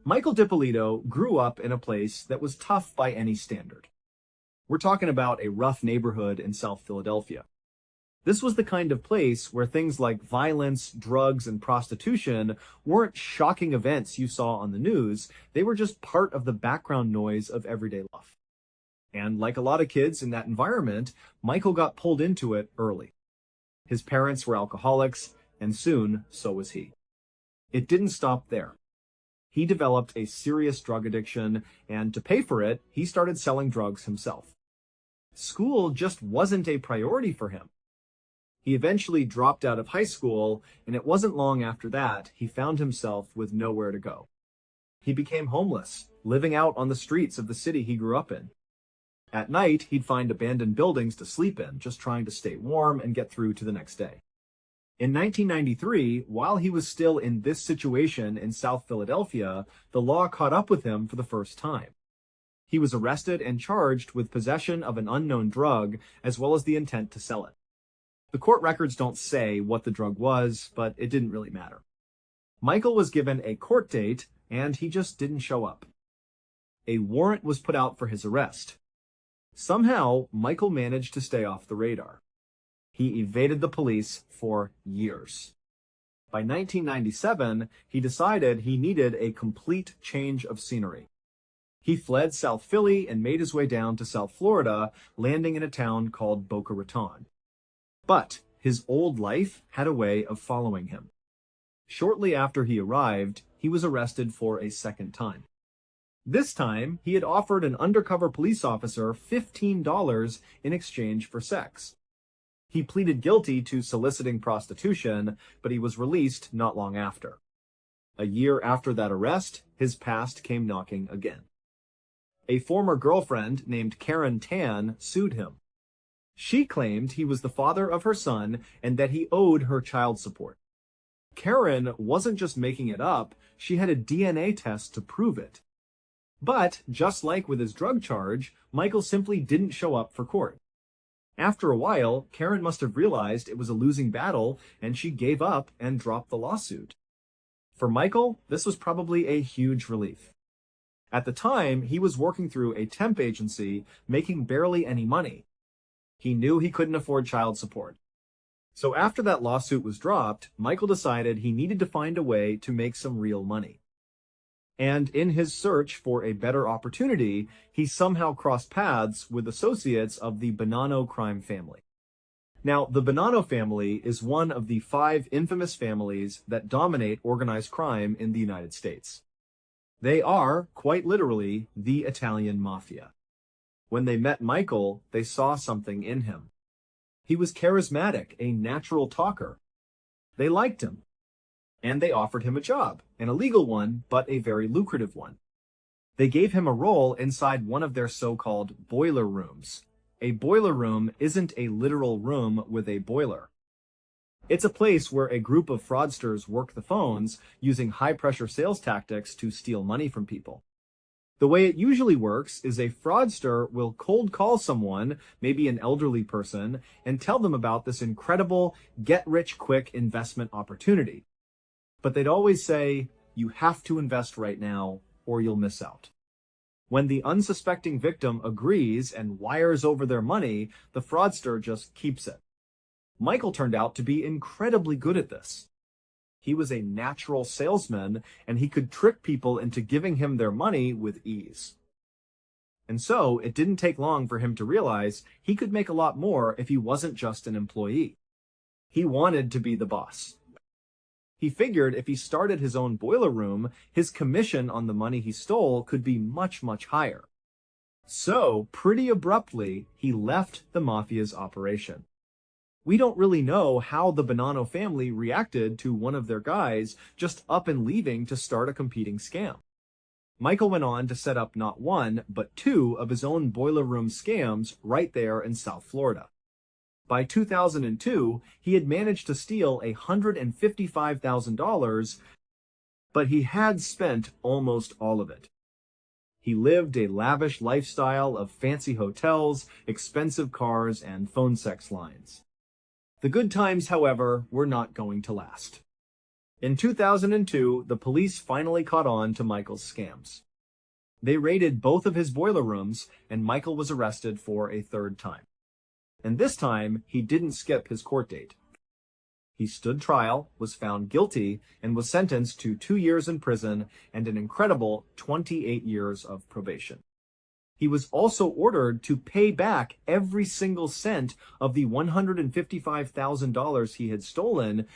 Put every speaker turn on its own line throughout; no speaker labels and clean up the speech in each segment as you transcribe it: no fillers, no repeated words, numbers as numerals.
Michael DiPolito grew up in a place that was tough by any standard. We're talking about a rough neighborhood in South Philadelphia. This was the kind of place where things like violence, drugs, and prostitution weren't shocking events you saw on the news. They were just part of the background noise of everyday life. And like a lot of kids in that environment, Michael got pulled into it early. His parents were alcoholics, and soon so was he. It didn't stop there. He developed a serious drug addiction, and to pay for it, he started selling drugs himself. School just wasn't a priority for him. He eventually dropped out of high school, and it wasn't long after that he found himself with nowhere to go. He became homeless, living out on the streets of the city he grew up in. At night, he'd find abandoned buildings to sleep in, just trying to stay warm and get through to the next day. In 1993, while he was still in this situation in South Philadelphia, the law caught up with him for the first time. He was arrested and charged with possession of an unknown drug, as well as the intent to sell it. The court records don't say what the drug was, but it didn't really matter. Michael was given a court date, and he just didn't show up. A warrant was put out for his arrest. Somehow, Michael managed to stay off the radar. He evaded the police for years. By 1997, he decided he needed a complete change of scenery. He fled South Philly and made his way down to South Florida, landing in a town called Boca Raton. But his old life had a way of following him. Shortly after he arrived, he was arrested for a second time. This time, he had offered an undercover police officer $15 in exchange for sex. He pleaded guilty to soliciting prostitution, but he was released not long after. A year after that arrest, his past came knocking again. A former girlfriend named Karen Tan sued him. She claimed he was the father of her son and that he owed her child support. Karen wasn't just making it up, she had a DNA test to prove it. But, just like with his drug charge, Michael simply didn't show up for court. After a while, Karen must have realized it was a losing battle, and she gave up and dropped the lawsuit. For Michael, this was probably a huge relief. At the time, he was working through a temp agency, making barely any money. He knew he couldn't afford child support. So after that lawsuit was dropped, Michael decided he needed to find a way to make some real money. And in his search for a better opportunity, he somehow crossed paths with associates of the Bonanno crime family. Now, the Bonanno family is one of the 5 infamous families that dominate organized crime in the United States. They are, quite literally, the Italian mafia. When they met Michael, they saw something in him. He was charismatic, a natural talker. They liked him. And they offered him a job, an illegal one, but a very lucrative one. They gave him a role inside one of their so-called boiler rooms. A boiler room isn't a literal room with a boiler. It's a place where a group of fraudsters work the phones using high-pressure sales tactics to steal money from people. The way it usually works is a fraudster will cold call someone, maybe an elderly person, and tell them about this incredible get-rich-quick investment opportunity. But they'd always say, you have to invest right now, or you'll miss out. When the unsuspecting victim agrees and wires over their money, the fraudster just keeps it. Michael turned out to be incredibly good at this. He was a natural salesman, and he could trick people into giving him their money with ease. And so, it didn't take long for him to realize he could make a lot more if he wasn't just an employee. He wanted to be the boss. He figured if he started his own boiler room, his commission on the money he stole could be much, much higher. So, pretty abruptly, he left the mafia's operation. We don't really know how the Bonanno family reacted to one of their guys just up and leaving to start a competing scam. Michael went on to set up not one, but 2 of his own boiler room scams right there in South Florida. By 2002, he had managed to steal $155,000, but he had spent almost all of it. He lived a lavish lifestyle of fancy hotels, expensive cars, and phone sex lines. The good times, however, were not going to last. In 2002, the police finally caught on to Michael's scams. They raided both of his boiler rooms, and Michael was arrested for a third time. And this time, he didn't skip his court date. He stood trial, was found guilty, and was sentenced to 2 years in prison and an incredible 28 years of probation. He was also ordered to pay back every single cent of the $155,000 he had stolen.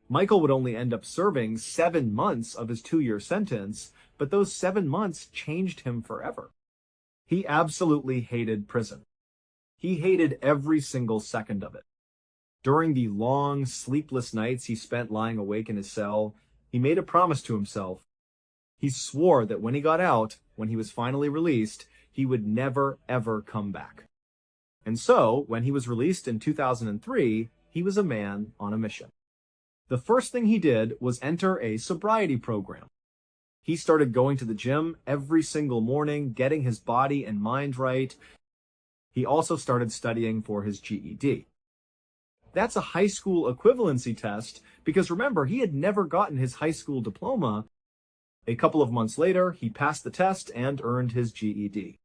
Michael would only end up serving 7 months of his 2-year sentence, but those 7 months changed him forever. He absolutely hated prison. He hated every single second of it. During the long, sleepless nights he spent lying awake in his cell, he made a promise to himself. He swore that when he got out, when he was finally released, he would never, ever come back. And so, when he was released in 2003, he was a man on a mission. The first thing he did was enter a sobriety program. He started going to the gym every single morning, getting his body and mind right. He also started studying for his GED. That's a high school equivalency test because remember, he had never gotten his high school diploma. A couple of months later, he passed the test and earned his GED.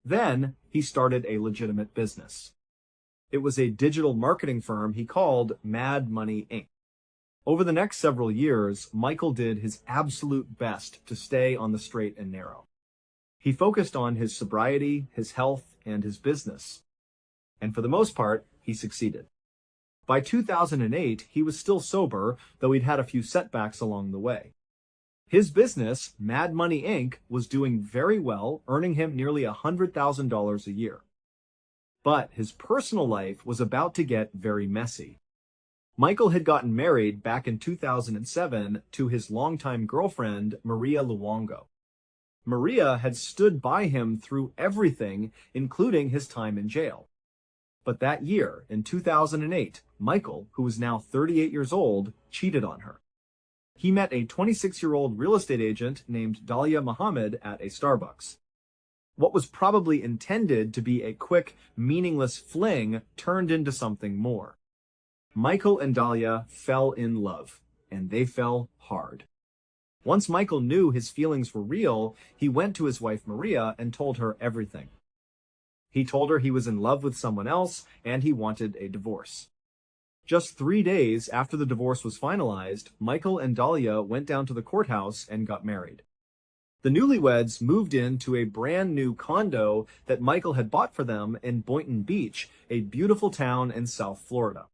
Then, he started a legitimate business. It was a digital marketing firm he called Mad Money Inc. Over the next several years, Michael did his absolute best to stay on the straight and narrow. He focused on his sobriety, his health, and his business. And for the most part, he succeeded. By 2008, he was still sober, though he'd had a few setbacks along the way. His business, Mad Money Inc., was doing very well, earning him nearly $100,000 a year. But his personal life was about to get very messy. Michael had gotten married back in 2007 to his longtime girlfriend, Maria Luongo. Maria had stood by him through everything, including his time in jail. But that year, in 2008, Michael, who was now 38 years old, cheated on her. He met a 26-year-old real estate agent named Dalia Muhammad at a Starbucks. What was probably intended to be a quick, meaningless fling turned into something more. Michael and Dalia fell in love, and they fell hard. Once Michael knew his feelings were real, he went to his wife Maria and told her everything. He told her he was in love with someone else and he wanted a divorce. Just 3 days after the divorce was finalized, Michael and Dalia went down to the courthouse and got married. The newlyweds moved into a brand new condo that Michael had bought for them in Boynton Beach, a beautiful town in South Florida.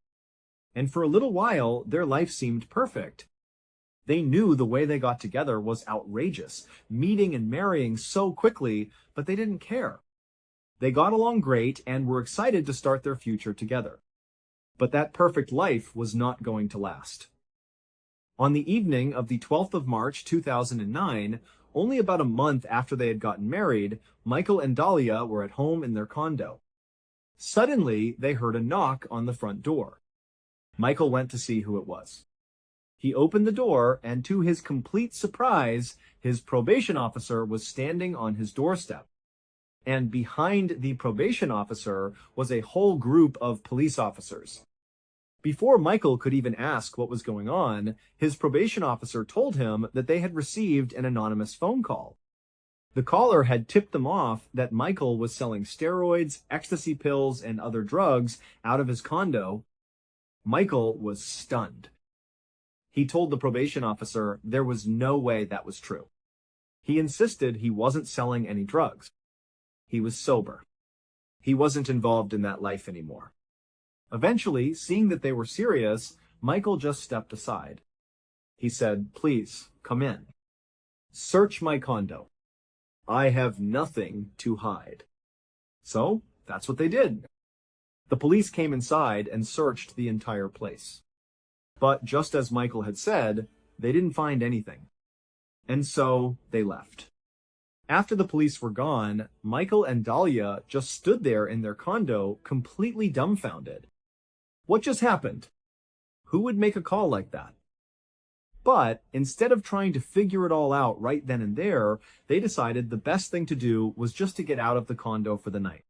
And for a little while, their life seemed perfect. They knew the way they got together was outrageous, meeting and marrying so quickly, but they didn't care. They got along great and were excited to start their future together. But that perfect life was not going to last. On the evening of the 12th of March, 2009, only about a month after they had gotten married, Michael and Dalia were at home in their condo. Suddenly, they heard a knock on the front door. Michael went to see who it was. He opened the door, and to his complete surprise, his probation officer was standing on his doorstep. And behind the probation officer was a whole group of police officers. Before Michael could even ask what was going on, his probation officer told him that they had received an anonymous phone call. The caller had tipped them off that Michael was selling steroids, ecstasy pills, and other drugs out of his condo. Michael was stunned. He told the probation officer there was no way that was true. He insisted he wasn't selling any drugs. He was sober. He wasn't involved in that life anymore. Eventually, seeing that they were serious, Michael just stepped aside. He said, "Please, come in. Search my condo. I have nothing to hide." So, that's what they did. The police came inside and searched the entire place. But just as Michael had said, they didn't find anything. And so, they left. After the police were gone, Michael and Dalia just stood there in their condo, completely dumbfounded. What just happened? Who would make a call like that? But instead of trying to figure it all out right then and there, they decided the best thing to do was just to get out of the condo for the night.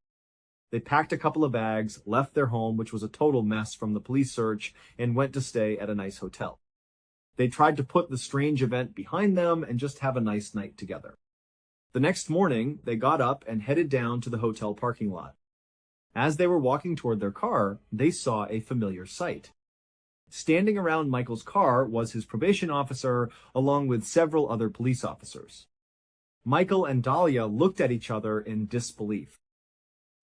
They packed a couple of bags, left their home, which was a total mess from the police search, and went to stay at a nice hotel. They tried to put the strange event behind them and just have a nice night together. The next morning, they got up and headed down to the hotel parking lot. As they were walking toward their car, they saw a familiar sight. Standing around Michael's car was his probation officer, along with several other police officers. Michael and Dahlia looked at each other in disbelief.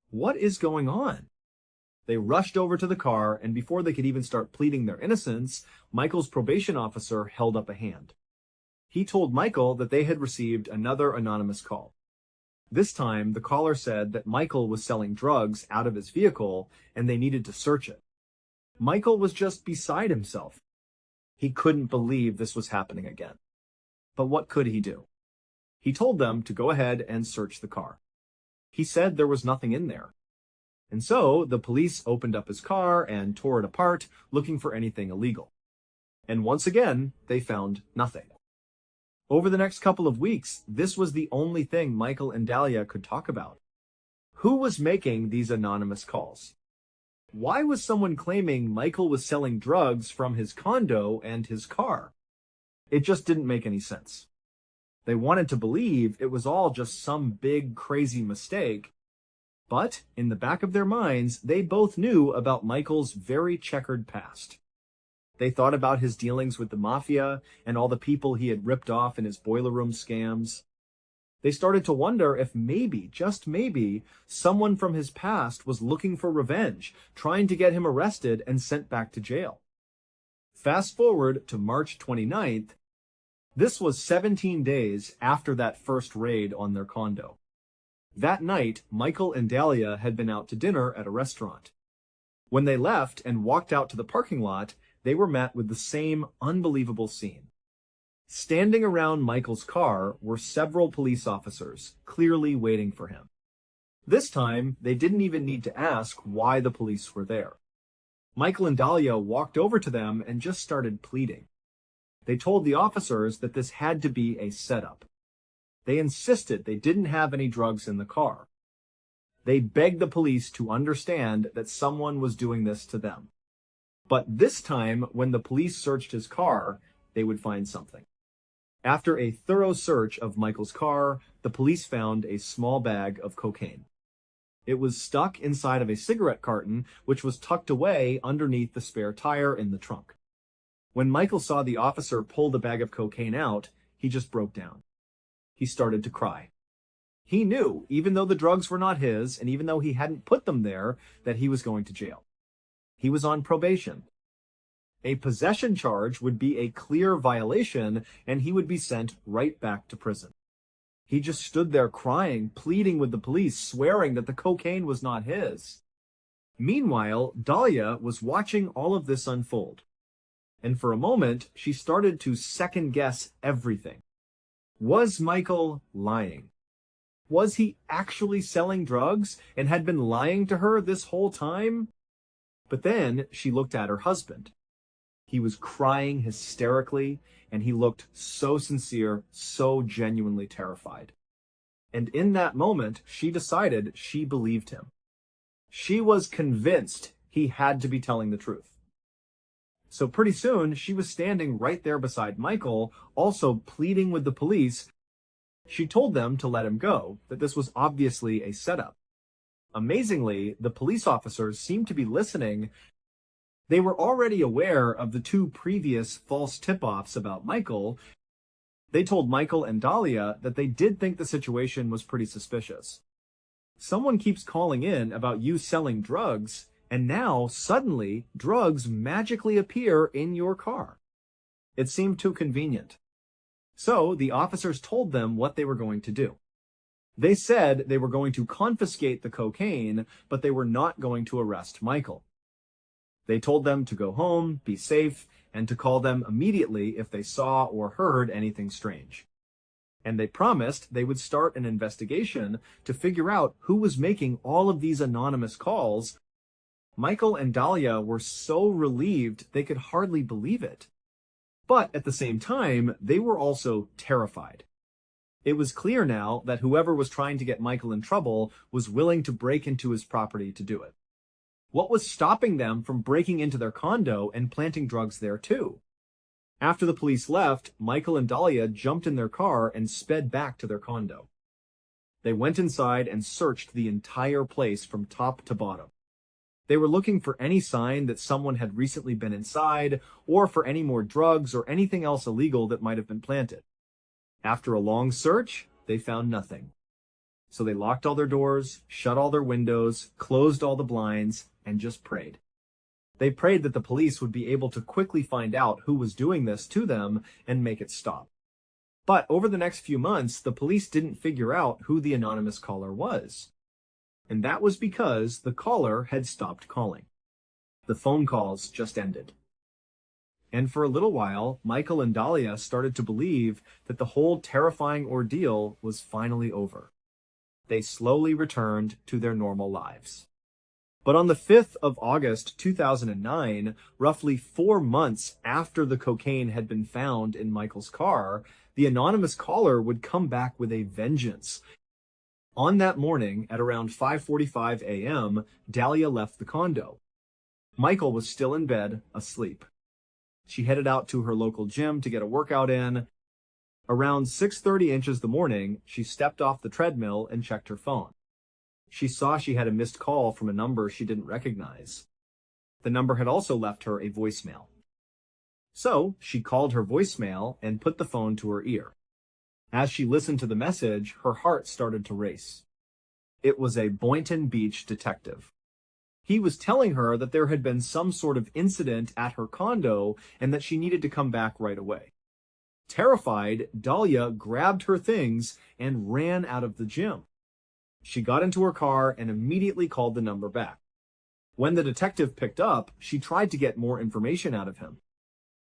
What is going on? They rushed over to the car, and before they could even start pleading their innocence, Michael's probation officer held up a hand. He told Michael that they had received another anonymous call. This time, the caller said that Michael was selling drugs out of his vehicle, and they needed to search it. Michael was just beside himself. He couldn't believe this was happening again. But what could he do? He told them to go ahead and search the car. He said there was nothing in there. And so the police opened up his car and tore it apart, looking for anything illegal. And once again, they found nothing. Over the next couple of weeks, this was the only thing Michael and Dahlia could talk about. Who was making these anonymous calls? Why was someone claiming Michael was selling drugs from his condo and his car? It just didn't make any sense. They wanted to believe it was all just some big, crazy mistake, but in the back of their minds, they both knew about Michael's very checkered past. They thought about his dealings with the mafia and all the people he had ripped off in his boiler room scams. They started to wonder if maybe, just maybe, someone from his past was looking for revenge, trying to get him arrested and sent back to jail. Fast forward to March 29th. This was 17 days after that first raid on their condo. That night, Michael and Dahlia had been out to dinner at a restaurant. When they left and walked out to the parking lot, they were met with the same unbelievable scene. Standing around Michael's car were several police officers, clearly waiting for him. This time, they didn't even need to ask why the police were there. Michael and Dahlia walked over to them and just started pleading. They told the officers that this had to be a setup. They insisted they didn't have any drugs in the car. They begged the police to understand that someone was doing this to them. But this time, when the police searched his car, they would find something. After a thorough search of Michael's car, the police found a small bag of cocaine. It was stuck inside of a cigarette carton, which was tucked away underneath the spare tire in the trunk. When Michael saw the officer pull the bag of cocaine out, he just broke down. He started to cry. He knew, even though the drugs were not his, and even though he hadn't put them there, that he was going to jail. He was on probation. A possession charge would be a clear violation, and he would be sent right back to prison. He just stood there crying, pleading with the police, swearing that the cocaine was not his. Meanwhile, Dahlia was watching all of this unfold. And for a moment, she started to second-guess everything. Was Michael lying? Was he actually selling drugs and had been lying to her this whole time? But then she looked at her husband. He was crying hysterically, and he looked so sincere, so genuinely terrified. And in that moment, she decided she believed him. She was convinced he had to be telling the truth. So pretty soon, she was standing right there beside Michael, also pleading with the police. She told them to let him go, that this was obviously a setup. Amazingly, the police officers seemed to be listening. They were already aware of the two previous false tip-offs about Michael. They told Michael and Dahlia that they did think the situation was pretty suspicious. Someone keeps calling in about you selling drugs, and now, suddenly, drugs magically appear in your car. It seemed too convenient. So, the officers told them what they were going to do. They said they were going to confiscate the cocaine, but they were not going to arrest Michael. They told them to go home, be safe, and to call them immediately if they saw or heard anything strange. And they promised they would start an investigation to figure out who was making all of these anonymous calls. Michael and Dahlia were so relieved they could hardly believe it. But at the same time, they were also terrified. It was clear now that whoever was trying to get Michael in trouble was willing to break into his property to do it. What was stopping them from breaking into their condo and planting drugs there too? After the police left, Michael and Dahlia jumped in their car and sped back to their condo. They went inside and searched the entire place from top to bottom. They were looking for any sign that someone had recently been inside, or for any more drugs or anything else illegal that might have been planted. After a long search, they found nothing. So they locked all their doors, shut all their windows, closed all the blinds, and just prayed. They prayed that the police would be able to quickly find out who was doing this to them and make it stop. But over the next few months, the police didn't figure out who the anonymous caller was. And that was because the caller had stopped calling. The phone calls just ended. And for a little while, Michael and Dahlia started to believe that the whole terrifying ordeal was finally over. They slowly returned to their normal lives. But on the 5th of August 2009, roughly 4 months after the cocaine had been found in Michael's car, the anonymous caller would come back with a vengeance. On that morning, at around 5:45 a.m., Dahlia left the condo. Michael was still in bed, asleep. She headed out to her local gym to get a workout in. Around 6:30 inches the morning, she stepped off the treadmill and checked her phone. She saw she had a missed call from a number she didn't recognize. The number had also left her a voicemail. So she called her voicemail and put the phone to her ear. As she listened to the message, her heart started to race. It was a Boynton Beach detective. He was telling her that there had been some sort of incident at her condo and that she needed to come back right away. Terrified, Dahlia grabbed her things and ran out of the gym. She got into her car and immediately called the number back. When the detective picked up, she tried to get more information out of him.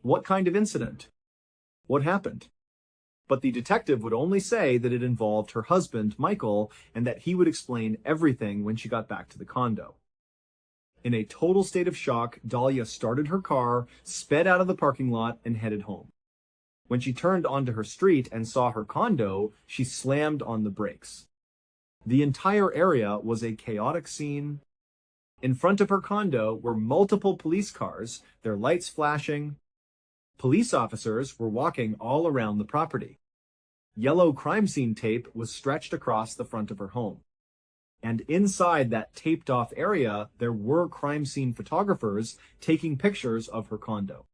What kind of incident? What happened? But the detective would only say that it involved her husband, Michael, and that he would explain everything when she got back to the condo. In a total state of shock, Dahlia started her car, sped out of the parking lot, and headed home. When she turned onto her street and saw her condo, she slammed on the brakes. The entire area was a chaotic scene. In front of her condo were multiple police cars, their lights flashing. Police officers were walking all around the property. Yellow crime scene tape was stretched across the front of her home. And inside that taped-off area, there were crime scene photographers taking pictures of her condo.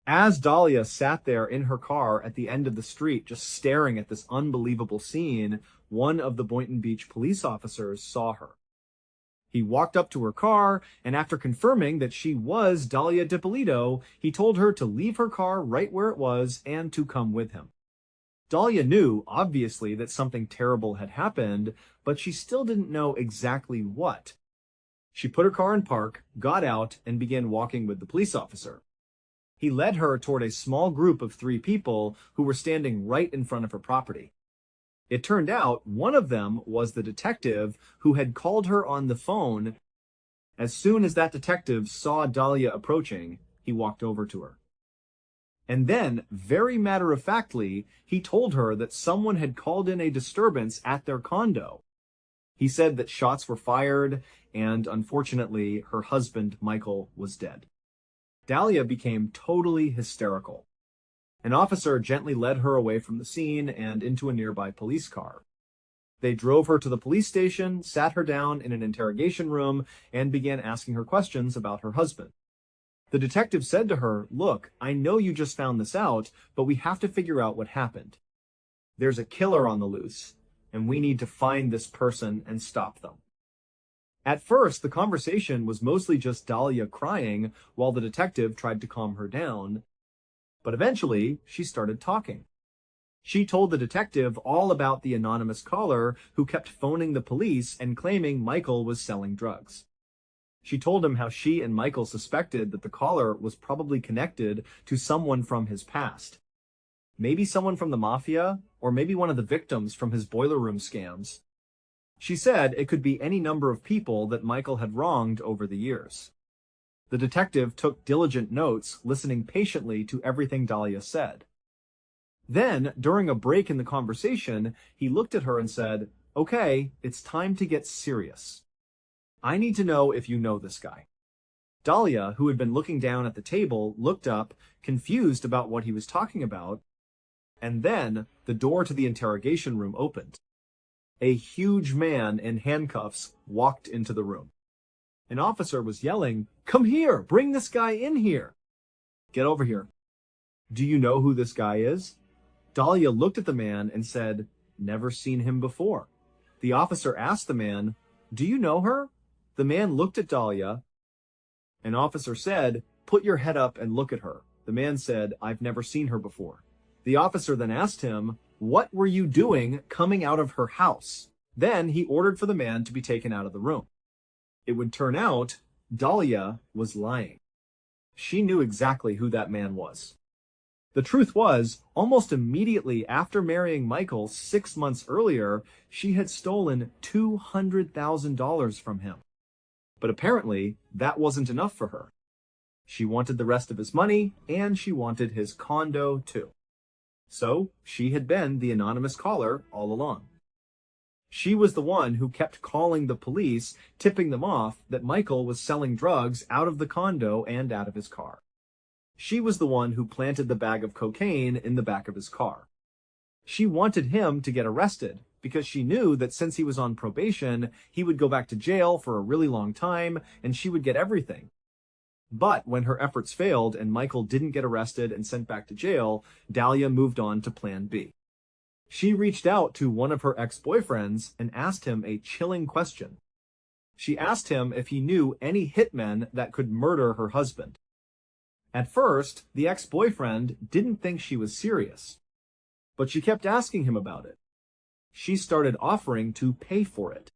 As Dahlia sat there in her car at the end of the street just staring at this unbelievable scene, one of the Boynton Beach police officers saw her. He walked up to her car, and after confirming that she was Dahlia DiPolito, he told her to leave her car right where it was and to come with him. Dahlia knew, obviously, that something terrible had happened, but she still didn't know exactly what. She put her car in park, got out, and began walking with the police officer. He led her toward a small group of 3 people who were standing right in front of her property. It turned out one of them was the detective who had called her on the phone. As soon as that detective saw Dahlia approaching, he walked over to her. And then, very matter-of-factly, he told her that someone had called in a disturbance at their condo. He said that shots were fired, and unfortunately, her husband, Michael, was dead. Dahlia became totally hysterical. An officer gently led her away from the scene and into a nearby police car. They drove her to the police station, sat her down in an interrogation room, and began asking her questions about her husband. The detective said to her, "Look, I know you just found this out, but we have to figure out what happened. There's a killer on the loose, and we need to find this person and stop them." At first, the conversation was mostly just Dahlia crying while the detective tried to calm her down. But eventually, she started talking. She told the detective all about the anonymous caller who kept phoning the police and claiming Michael was selling drugs. She told him how she and Michael suspected that the caller was probably connected to someone from his past. Maybe someone from the mafia, or maybe one of the victims from his boiler room scams. She said it could be any number of people that Michael had wronged over the years. The detective took diligent notes, listening patiently to everything Dahlia said. Then, during a break in the conversation, he looked at her and said, "Okay, it's time to get serious. I need to know if you know this guy." Dahlia, who had been looking down at the table, looked up, confused about what he was talking about, and then the door to the interrogation room opened. A huge man in handcuffs walked into the room. An officer was yelling, "Come here! Bring this guy in here!" "Get over here." "Do you know who this guy is?" Dahlia looked at the man and said, "Never seen him before." The officer asked the man, "Do you know her?" The man looked at Dahlia. An officer said, "Put your head up and look at her." The man said, "I've never seen her before." The officer then asked him, "What were you doing coming out of her house?" Then he ordered for the man to be taken out of the room. It would turn out Dahlia was lying. She knew exactly who that man was. The truth was, almost immediately after marrying Michael 6 months earlier, she had stolen $200,000 from him. But apparently, that wasn't enough for her. She wanted the rest of his money, and she wanted his condo too. So, she had been the anonymous caller all along. She was the one who kept calling the police, tipping them off that Michael was selling drugs out of the condo and out of his car. She was the one who planted the bag of cocaine in the back of his car. She wanted him to get arrested because she knew that since he was on probation, he would go back to jail for a really long time and she would get everything. But when her efforts failed and Michael didn't get arrested and sent back to jail, Dahlia moved on to Plan B. She reached out to one of her ex-boyfriends and asked him a chilling question. She asked him if he knew any hitmen that could murder her husband. At first, the ex-boyfriend didn't think she was serious, but she kept asking him about it. She started offering to pay for it.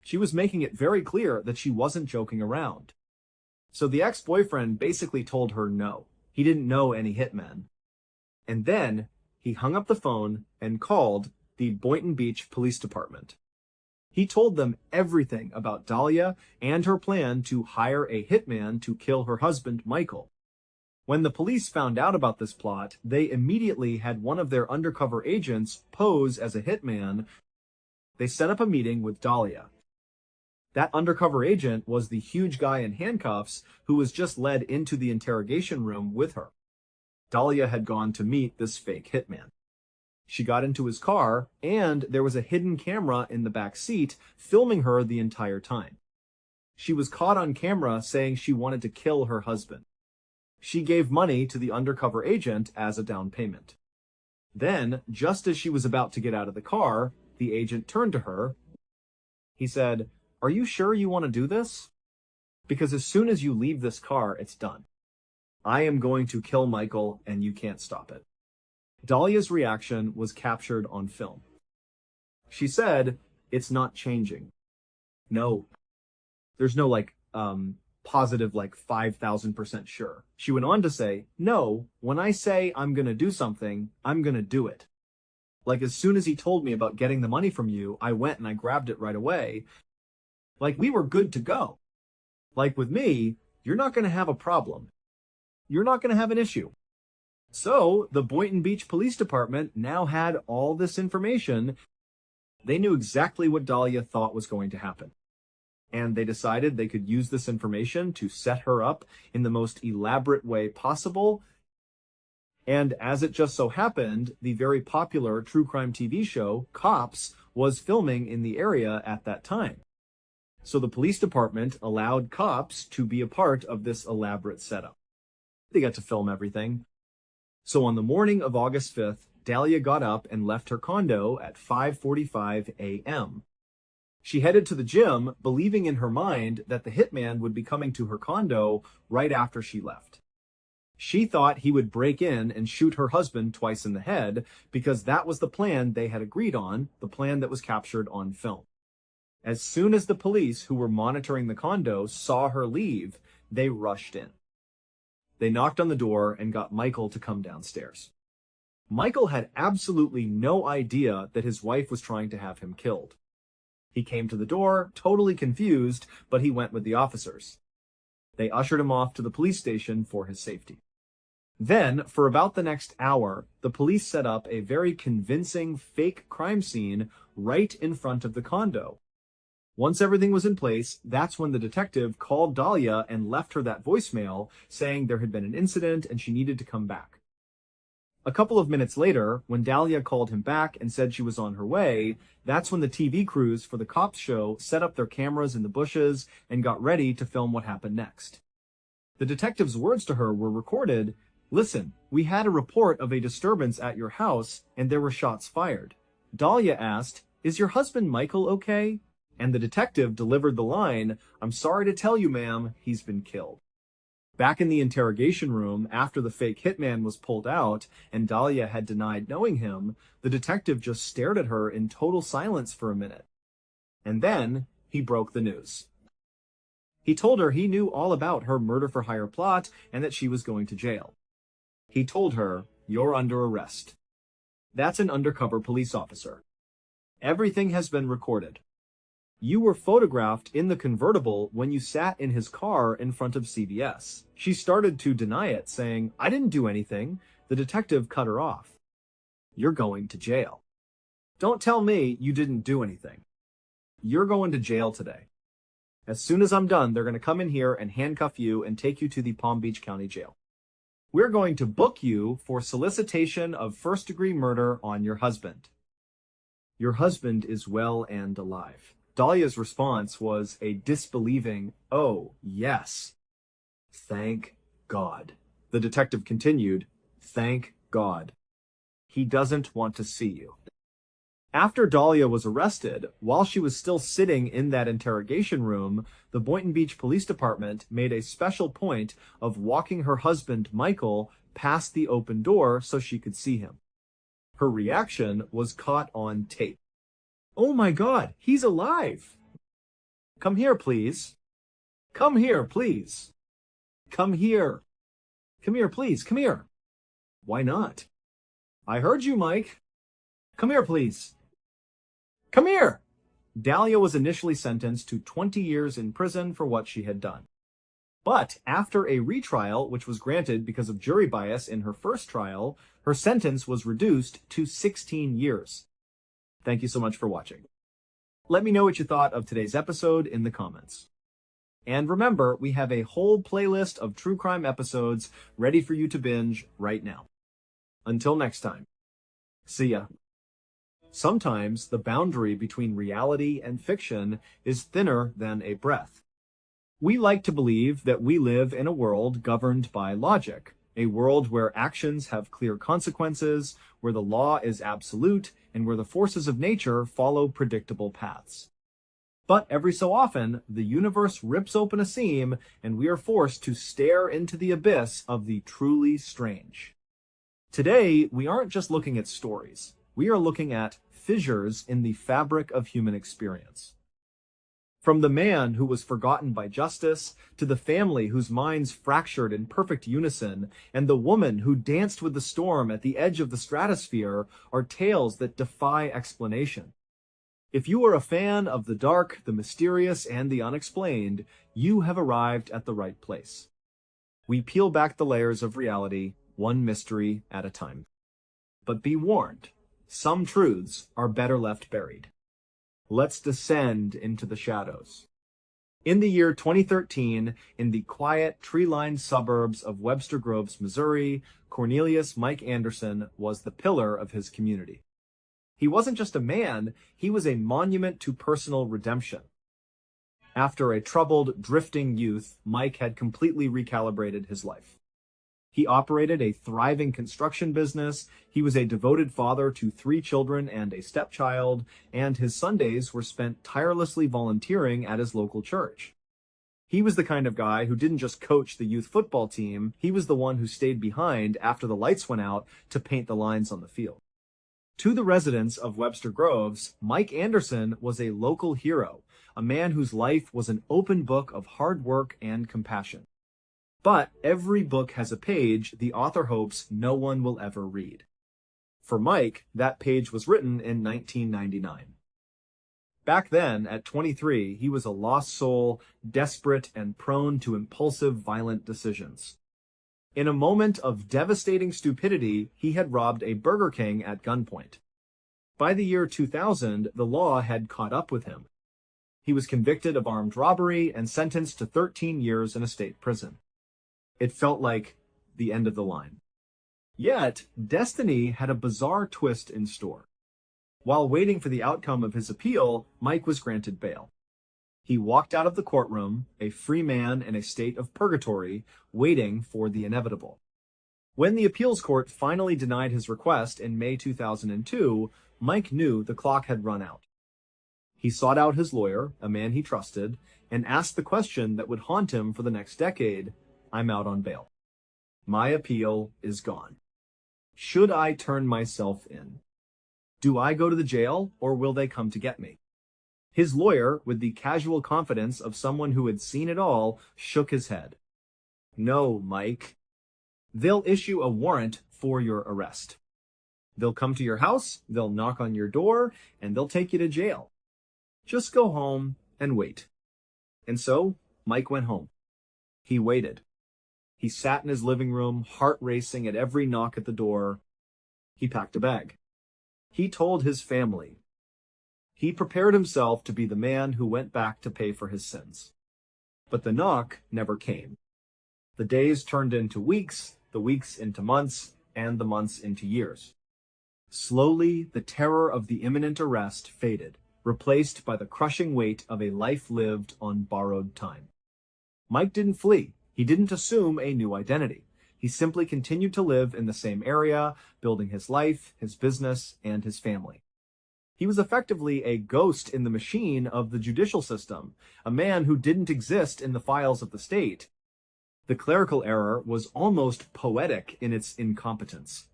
She was making it very clear that she wasn't joking around. So the ex-boyfriend basically told her no, he didn't know any hitmen. And then he hung up the phone and called the Boynton Beach Police Department. He told them everything about Dahlia and her plan to hire a hitman to kill her husband, Michael. When the police found out about this plot, they immediately had one of their undercover agents pose as a hitman. They set up a meeting with Dahlia. That undercover agent was the huge guy in handcuffs who was just led into the interrogation room with her. Dahlia had gone to meet this fake hitman. She got into his car, and there was a hidden camera in the back seat filming her the entire time. She was caught on camera saying she wanted to kill her husband. She gave money to the undercover agent as a down payment. Then, just as she was about to get out of the car, the agent turned to her. He said, "Are you sure you want to do this? Because as soon as you leave this car, it's done. I am going to kill Michael, and you can't stop it." Dahlia's reaction was captured on film. She said, "It's not changing. No. There's no positive 5,000% sure." She went on to say, "No, when I say I'm going to do something, I'm going to do it. As soon as he told me about getting the money from you, I went and I grabbed it right away. We were good to go. With me, you're not going to have a problem. You're not going to have an issue." So, the Boynton Beach Police Department now had all this information. They knew exactly what Dahlia thought was going to happen. And they decided they could use this information to set her up in the most elaborate way possible. And as it just so happened, the very popular true crime TV show, Cops, was filming in the area at that time. So the police department allowed Cops to be a part of this elaborate setup. They got to film everything. So on the morning of August 5th, Dahlia got up and left her condo at 5:45 a.m. She headed to the gym, believing in her mind that the hitman would be coming to her condo right after she left. She thought he would break in and shoot her husband twice in the head because that was the plan they had agreed on, the plan that was captured on film. As soon as the police who were monitoring the condo saw her leave, they rushed in. They knocked on the door and got Michael to come downstairs. Michael had absolutely no idea that his wife was trying to have him killed. He came to the door, totally confused, but he went with the officers. They ushered him off to the police station for his safety. Then, for about the next hour, the police set up a very convincing fake crime scene right in front of the condo. Once everything was in place, that's when the detective called Dahlia and left her that voicemail saying there had been an incident and she needed to come back. A couple of minutes later, when Dahlia called him back and said she was on her way, that's when the TV crews for the cops show set up their cameras in the bushes and got ready to film what happened next. The detective's words to her were recorded. "Listen, we had a report of a disturbance at your house and there were shots fired." Dahlia asked, "Is your husband Michael okay?" And the detective delivered the line, "I'm sorry to tell you, ma'am, he's been killed." Back in the interrogation room, after the fake hitman was pulled out and Dahlia had denied knowing him, the detective just stared at her in total silence for a minute. And then he broke the news. He told her he knew all about her murder-for-hire plot and that she was going to jail. He told her, "You're under arrest." That's an undercover police officer. Everything has been recorded. You were photographed in the convertible when you sat in his car in front of CBS. She started to deny it, saying, "I didn't do anything." The detective cut her off. "You're going to jail. Don't tell me you didn't do anything. You're going to jail today. As soon as I'm done, they're going to come in here and handcuff you and take you to the Palm Beach County Jail. We're going to book you for solicitation of first-degree murder on your husband. Your husband is well and alive." Dahlia's response was a disbelieving, "Oh, yes. Thank God." The detective continued, "Thank God. He doesn't want to see you." After Dahlia was arrested, while she was still sitting in that interrogation room, the Boynton Beach Police Department made a special point of walking her husband, Michael, past the open door so she could see him. Her reaction was caught on tape. "Oh my God, he's alive! Come here, please. Come here, please. Come here. Come here, please. Come here." "Why not?" "I heard you, Mike. Come here, please. Come here." Dahlia was initially sentenced to 20 years in prison for what she had done. But after a retrial, which was granted because of jury bias in her first trial, her sentence was reduced to 16 years. Thank you so much for watching. Let me know what you thought of today's episode in the comments. And remember, we have a whole playlist of true crime episodes ready for you to binge right now. Until next time, see ya. Sometimes the boundary between reality and fiction is thinner than a breath. We like to believe that we live in a world governed by logic, a world where actions have clear consequences, where the law is absolute, and where the forces of nature follow predictable paths. But every so often, the universe rips open a seam, and we are forced to stare into the abyss of the truly strange. Today, we aren't just looking at stories. We are looking at fissures in the fabric of human experience. From the man who was forgotten by justice, to the family whose minds fractured in perfect unison, and the woman who danced with the storm at the edge of the stratosphere, are tales that defy explanation. If you are a fan of the dark, the mysterious, and the unexplained, you have arrived at the right place. We peel back the layers of reality, one mystery at a time. But be warned, some truths are better left buried. Let's descend into the shadows. In the year 2013, in the quiet, tree-lined suburbs of Webster Groves, Missouri, Cornelius Mike Anderson was the pillar of his community. He wasn't just a man, he was a monument to personal redemption. After a troubled, drifting youth, Mike had completely recalibrated his life. He operated a thriving construction business, he was a devoted father to 3 children and a stepchild, and his Sundays were spent tirelessly volunteering at his local church. He was the kind of guy who didn't just coach the youth football team, he was the one who stayed behind after the lights went out to paint the lines on the field. To the residents of Webster Groves, Mike Anderson was a local hero, a man whose life was an open book of hard work and compassion. But every book has a page the author hopes no one will ever read. For Mike, that page was written in 1999. Back then, at 23, he was a lost soul, desperate and prone to impulsive, violent decisions. In a moment of devastating stupidity, he had robbed a Burger King at gunpoint. By the year 2000, the law had caught up with him. He was convicted of armed robbery and sentenced to 13 years in a state prison. It felt like the end of the line. Yet, destiny had a bizarre twist in store. While waiting for the outcome of his appeal, Mike was granted bail. He walked out of the courtroom, a free man in a state of purgatory, waiting for the inevitable. When the appeals court finally denied his request in May 2002, Mike knew the clock had run out. He sought out his lawyer, a man he trusted, and asked the question that would haunt him for the next decade: I'm out on bail. My appeal is gone. Should I turn myself in? Do I go to the jail, or will they come to get me? His lawyer, with the casual confidence of someone who had seen it all, shook his head. No, Mike. They'll issue a warrant for your arrest. They'll come to your house, they'll knock on your door, and they'll take you to jail. Just go home and wait. And so, Mike went home. He waited. He sat in his living room, heart racing at every knock at the door. He packed a bag. He told his family. He prepared himself to be the man who went back to pay for his sins. But the knock never came. The days turned into weeks, the weeks into months, and the months into years. Slowly, the terror of the imminent arrest faded, replaced by the crushing weight of a life lived on borrowed time. Mike didn't flee. He didn't assume a new identity. He simply continued to live in the same area, building his life, his business, and his family. He was effectively a ghost in the machine of the judicial system, a man who didn't exist in the files of the state. The clerical error was almost poetic in its incompetence.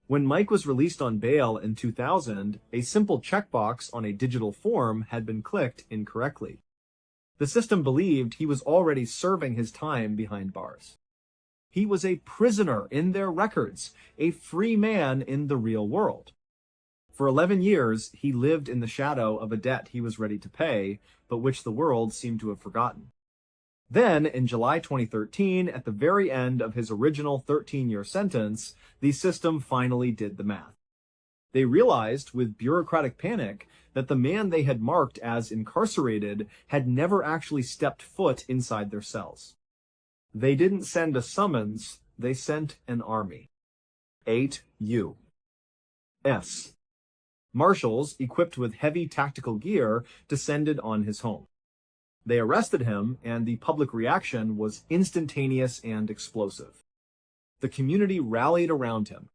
When Mike was released on bail in 2000, a simple checkbox on a digital form had been clicked incorrectly. The system believed he was already serving his time behind bars. He was a prisoner in their records, a free man in the real world. For 11 years, he lived in the shadow of a debt he was ready to pay, but which the world seemed to have forgotten. Then, in July 2013, at the very end of his original 13-year sentence, the system finally did the math. They realized, with bureaucratic panic, that the man they had marked as incarcerated had never actually stepped foot inside their cells. They didn't send a summons, they sent an army. 8 U.S. Marshals, equipped with heavy tactical gear, descended on his home. They arrested him, and the public reaction was instantaneous and explosive. The community rallied around him.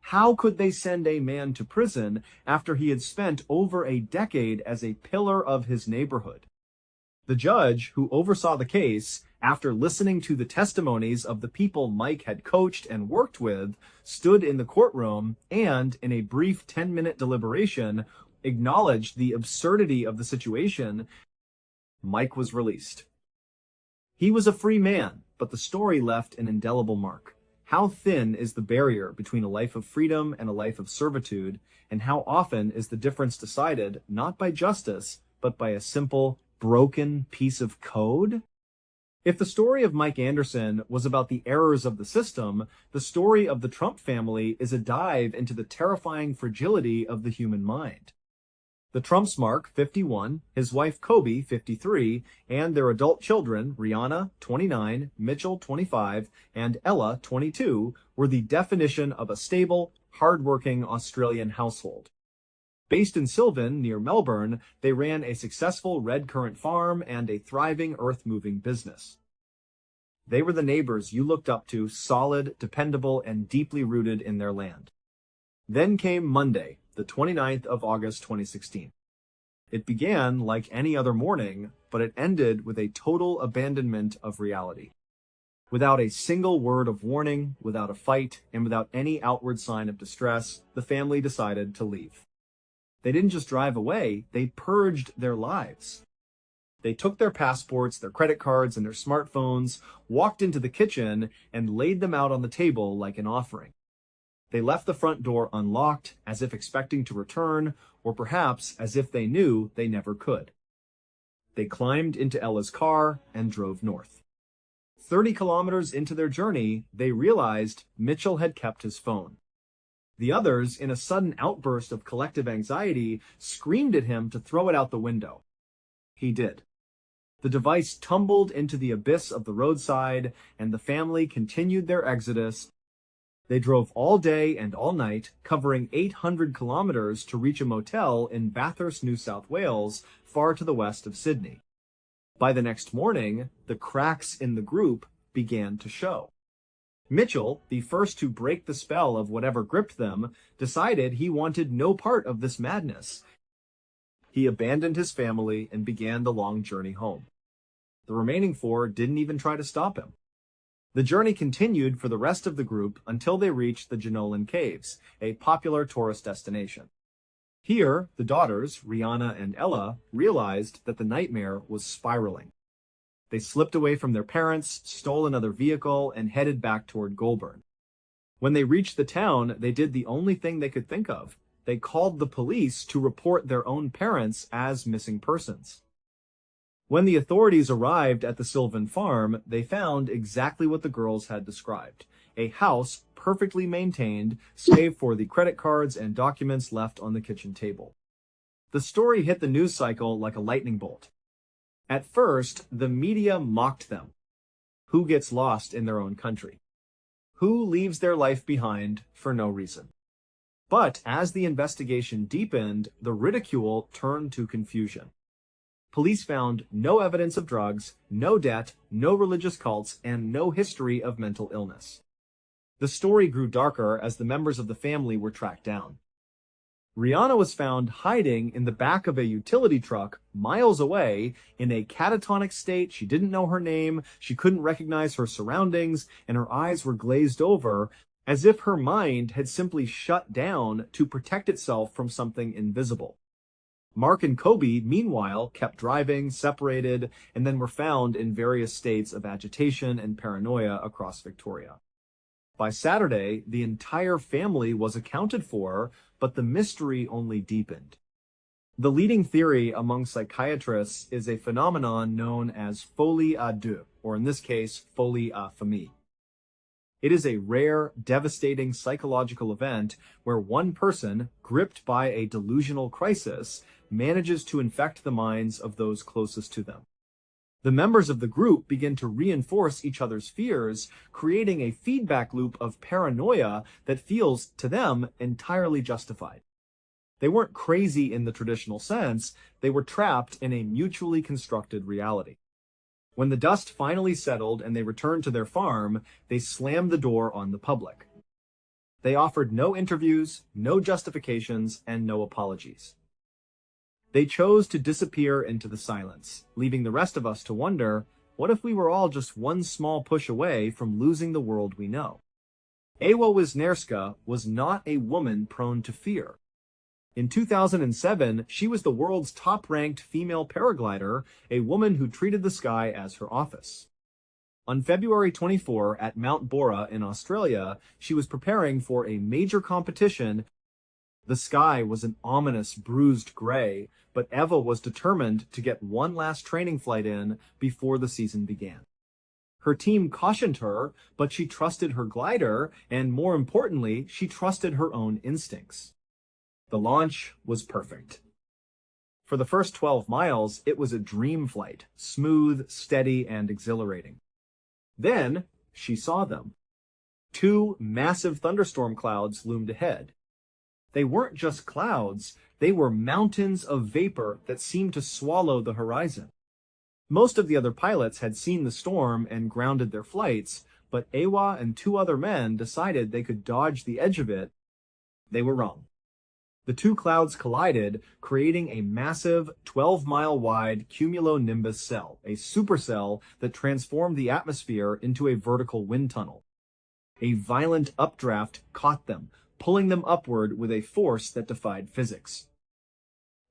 How could they send a man to prison after he had spent over a decade as a pillar of his neighborhood? The judge, who oversaw the case, after listening to the testimonies of the people Mike had coached and worked with, stood in the courtroom and, in a brief 10-minute deliberation, acknowledged the absurdity of the situation. Mike was released. He was a free man, but the story left an indelible mark. How thin is the barrier between a life of freedom and a life of servitude, and how often is the difference decided not by justice, but by a simple, broken piece of code? If the story of Mike Anderson was about the errors of the system, the story of the Trump family is a dive into the terrifying fragility of the human mind. The Trumps Mark, 51, his wife Kobe, 53, and their adult children, Rihanna, 29, Mitchell, 25, and Ella, 22, were the definition of a stable, hard-working Australian household. Based in Sylvan, near Melbourne, they ran a successful red currant farm and a thriving earth-moving business. They were the neighbors you looked up to, solid, dependable, and deeply rooted in their land. Then came Monday, the 29th of August 2016. It began like any other morning, but it ended with a total abandonment of reality. Without a single word of warning, without a fight, and without any outward sign of distress, the family decided to leave. They didn't just drive away, they purged their lives. They took their passports, their credit cards, and their smartphones, walked into the kitchen, and laid them out on the table like an offering. They left the front door unlocked, as if expecting to return, or perhaps as if they knew they never could. They climbed into Ella's car and drove north. 30 kilometers into their journey, they realized Mitchell had kept his phone. The others, in a sudden outburst of collective anxiety, screamed at him to throw it out the window. he did. The device tumbled into the abyss of the roadside, and the family continued their exodus. They drove all day and all night, covering 800 kilometers to reach a motel in Bathurst, New South Wales, far to the west of Sydney. By the next morning, the cracks in the group began to show. Mitchell, the first to break the spell of whatever gripped them, decided he wanted no part of this madness. He abandoned his family and began the long journey home. The remaining 4 didn't even try to stop him. The journey continued for the rest of the group until they reached the Jenolan Caves, a popular tourist destination. Here, the daughters, Rihanna and Ella, realized that the nightmare was spiraling. They slipped away from their parents, stole another vehicle, and headed back toward Goulburn. When they reached the town, they did the only thing they could think of. They called the police to report their own parents as missing persons. When the authorities arrived at the Sylvan farm, they found exactly what the girls had described. A house perfectly maintained, save for the credit cards and documents left on the kitchen table. The story hit the news cycle like a lightning bolt. At first, the media mocked them. Who gets lost in their own country? Who leaves their life behind for no reason? But as the investigation deepened, the ridicule turned to confusion. Police found no evidence of drugs, no debt, no religious cults, and no history of mental illness. The story grew darker as the members of the family were tracked down. Rihanna was found hiding in the back of a utility truck miles away in a catatonic state. She didn't know her name, she couldn't recognize her surroundings, and her eyes were glazed over as if her mind had simply shut down to protect itself from something invisible. Mark and Kobe, meanwhile, kept driving, separated, and then were found in various states of agitation and paranoia across Victoria. By Saturday, the entire family was accounted for, but the mystery only deepened. The leading theory among psychiatrists is a phenomenon known as folie à deux, or in this case, folie à famille. It is a rare, devastating psychological event where one person, gripped by a delusional crisis, manages to infect the minds of those closest to them. The members of the group begin to reinforce each other's fears, creating a feedback loop of paranoia that feels, to them, entirely justified. They weren't crazy in the traditional sense, they were trapped in a mutually constructed reality. When the dust finally settled and they returned to their farm, they slammed the door on the public. They offered no interviews, no justifications, and no apologies. They chose to disappear into the silence, leaving the rest of us to wonder, what if we were all just one small push away from losing the world we know? Ewa Wisniewska was not a woman prone to fear. In 2007, she was the world's top-ranked female paraglider, a woman who treated the sky as her office. On February 24 at Mount Bora in Australia, she was preparing for a major competition. The sky was an ominous, bruised gray, but Eva was determined to get one last training flight in before the season began. Her team cautioned her, but she trusted her glider, and more importantly, she trusted her own instincts. The launch was perfect. For the first 12 miles, it was a dream flight, smooth, steady, and exhilarating. Then, she saw them. 2 massive thunderstorm clouds loomed ahead. They weren't just clouds, they were mountains of vapor that seemed to swallow the horizon. Most of the other pilots had seen the storm and grounded their flights, but Ewa and 2 other men decided they could dodge the edge of it. They were wrong. The 2 clouds collided, creating a massive 12-mile-wide cumulonimbus cell, a supercell that transformed the atmosphere into a vertical wind tunnel. A violent updraft caught them, pulling them upward with a force that defied physics.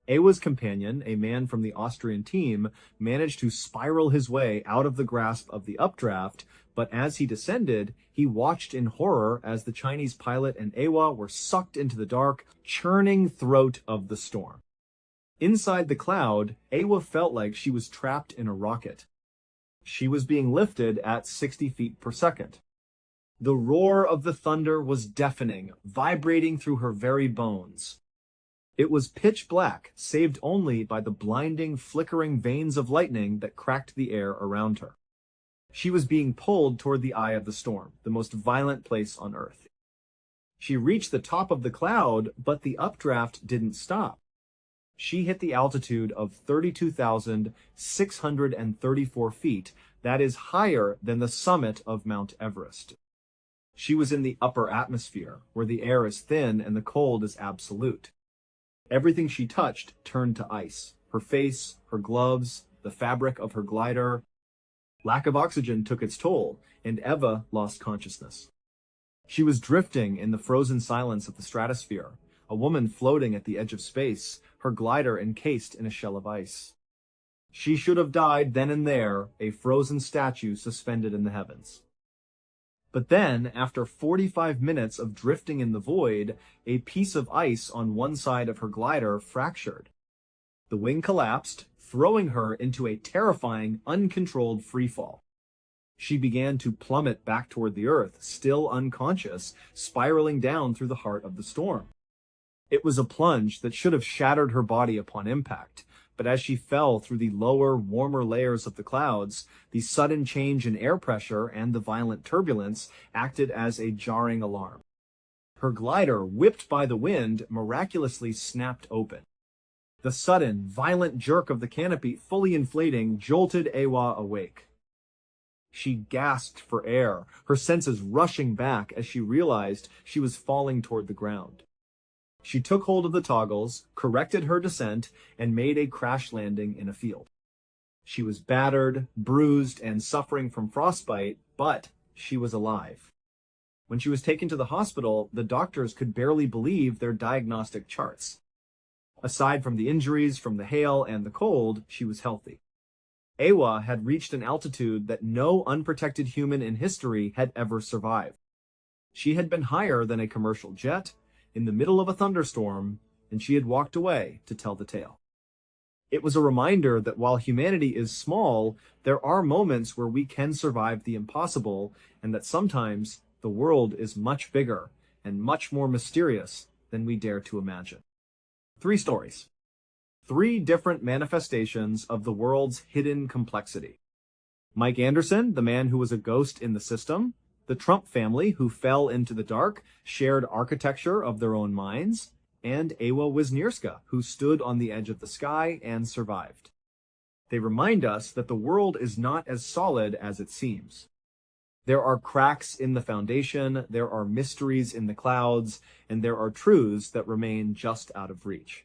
Ewa's companion, a man from the Austrian team, managed to spiral his way out of the grasp of the updraft, but as he descended, he watched in horror as the Chinese pilot and Ewa were sucked into the dark, churning throat of the storm. Inside the cloud, Ewa felt like she was trapped in a rocket. She was being lifted at 60 feet per second. The roar of the thunder was deafening, vibrating through her very bones. It was pitch black, saved only by the blinding, flickering veins of lightning that cracked the air around her. She was being pulled toward the eye of the storm, the most violent place on Earth. She reached the top of the cloud, but the updraft didn't stop. She hit the altitude of 32,634 feet. That is higher than the summit of Mount Everest. She was in the upper atmosphere, where the air is thin and the cold is absolute. Everything she touched turned to ice. Her face, her gloves, the fabric of her glider. Lack of oxygen took its toll, and Eva lost consciousness. She was drifting in the frozen silence of the stratosphere, a woman floating at the edge of space, her glider encased in a shell of ice. She should have died then and there, a frozen statue suspended in the heavens. But then, after 45 minutes of drifting in the void, a piece of ice on one side of her glider fractured. The wing collapsed, throwing her into a terrifying, uncontrolled freefall. She began to plummet back toward the earth, still unconscious, spiraling down through the heart of the storm. It was a plunge that should have shattered her body upon impact, but as she fell through the lower, warmer layers of the clouds, the sudden change in air pressure and the violent turbulence acted as a jarring alarm. Her glider, whipped by the wind, miraculously snapped open. The sudden, violent jerk of the canopy fully inflating jolted Ewa awake. She gasped for air, her senses rushing back as she realized she was falling toward the ground. She took hold of the toggles, corrected her descent, and made a crash landing in a field. She was battered, bruised, and suffering from frostbite, but she was alive. When she was taken to the hospital, the doctors could barely believe their diagnostic charts. Aside from the injuries from the hail and the cold, she was healthy. Ewa had reached an altitude that no unprotected human in history had ever survived. She had been higher than a commercial jet, in the middle of a thunderstorm, and she had walked away to tell the tale. It was a reminder that while humanity is small, there are moments where we can survive the impossible, and that sometimes the world is much bigger and much more mysterious than we dare to imagine. 3 stories. 3 different manifestations of the world's hidden complexity. Mike Anderson, the man who was a ghost in the system. The Trump family, who fell into the dark, shared architecture of their own minds, and Ewa Wisniewska, who stood on the edge of the sky and survived. They remind us that the world is not as solid as it seems. There are cracks in the foundation, there are mysteries in the clouds, and there are truths that remain just out of reach.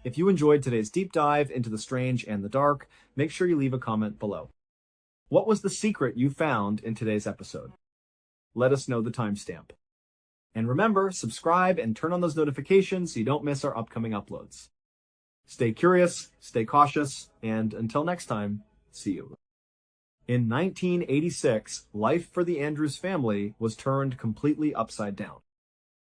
If you enjoyed today's deep dive into the strange and the dark, make sure you leave a comment below. What was the secret you found in today's episode? Let us know the timestamp. And remember, subscribe and turn on those notifications so you don't miss our upcoming uploads. Stay curious, stay cautious, and until next time, see you. In 1986, life for the Andrews family was turned completely upside down.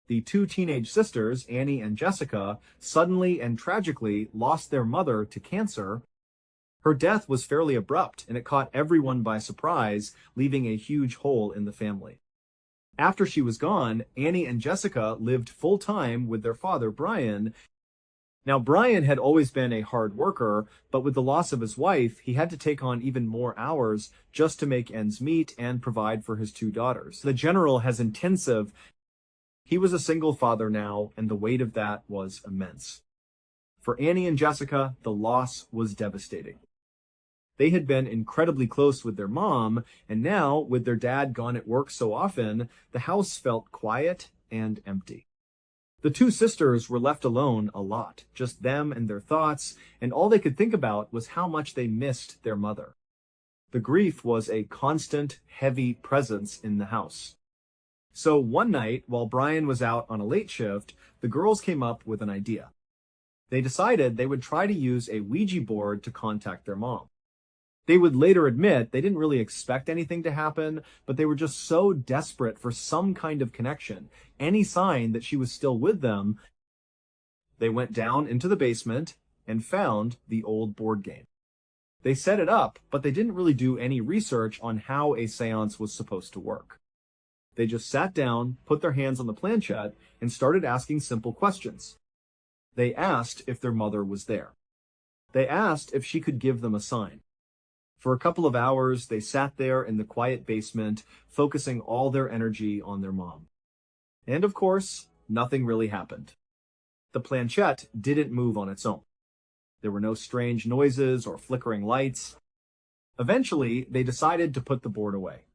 The 2 teenage sisters, Annie and Jessica, suddenly and tragically lost their mother to cancer. Her death was fairly abrupt, and it caught everyone by surprise, leaving a huge hole in the family. After she was gone, Annie and Jessica lived full-time with their father, Brian. Now, Brian had always been a hard worker, but with the loss of his wife, he had to take on even more hours just to make ends meet and provide for his 2 daughters. The general has intensive. He was a single father now, and the weight of that was immense. For Annie and Jessica, the loss was devastating. They had been incredibly close with their mom, and now, with their dad gone at work so often, the house felt quiet and empty. The 2 sisters were left alone a lot, just them and their thoughts, and all they could think about was how much they missed their mother. The grief was a constant, heavy presence in the house. So one night, while Brian was out on a late shift, the girls came up with an idea. They decided they would try to use a Ouija board to contact their mom. They would later admit they didn't really expect anything to happen, but they were just so desperate for some kind of connection, any sign that she was still with them. They went down into the basement and found the old board game. They set it up, but they didn't really do any research on how a seance was supposed to work. They just sat down, put their hands on the planchette, and started asking simple questions. They asked if their mother was there. They asked if she could give them a sign. For a couple of hours, they sat there in the quiet basement, focusing all their energy on their mom. And of course, nothing really happened. The planchette didn't move on its own. There were no strange noises or flickering lights. Eventually, they decided to put the board away.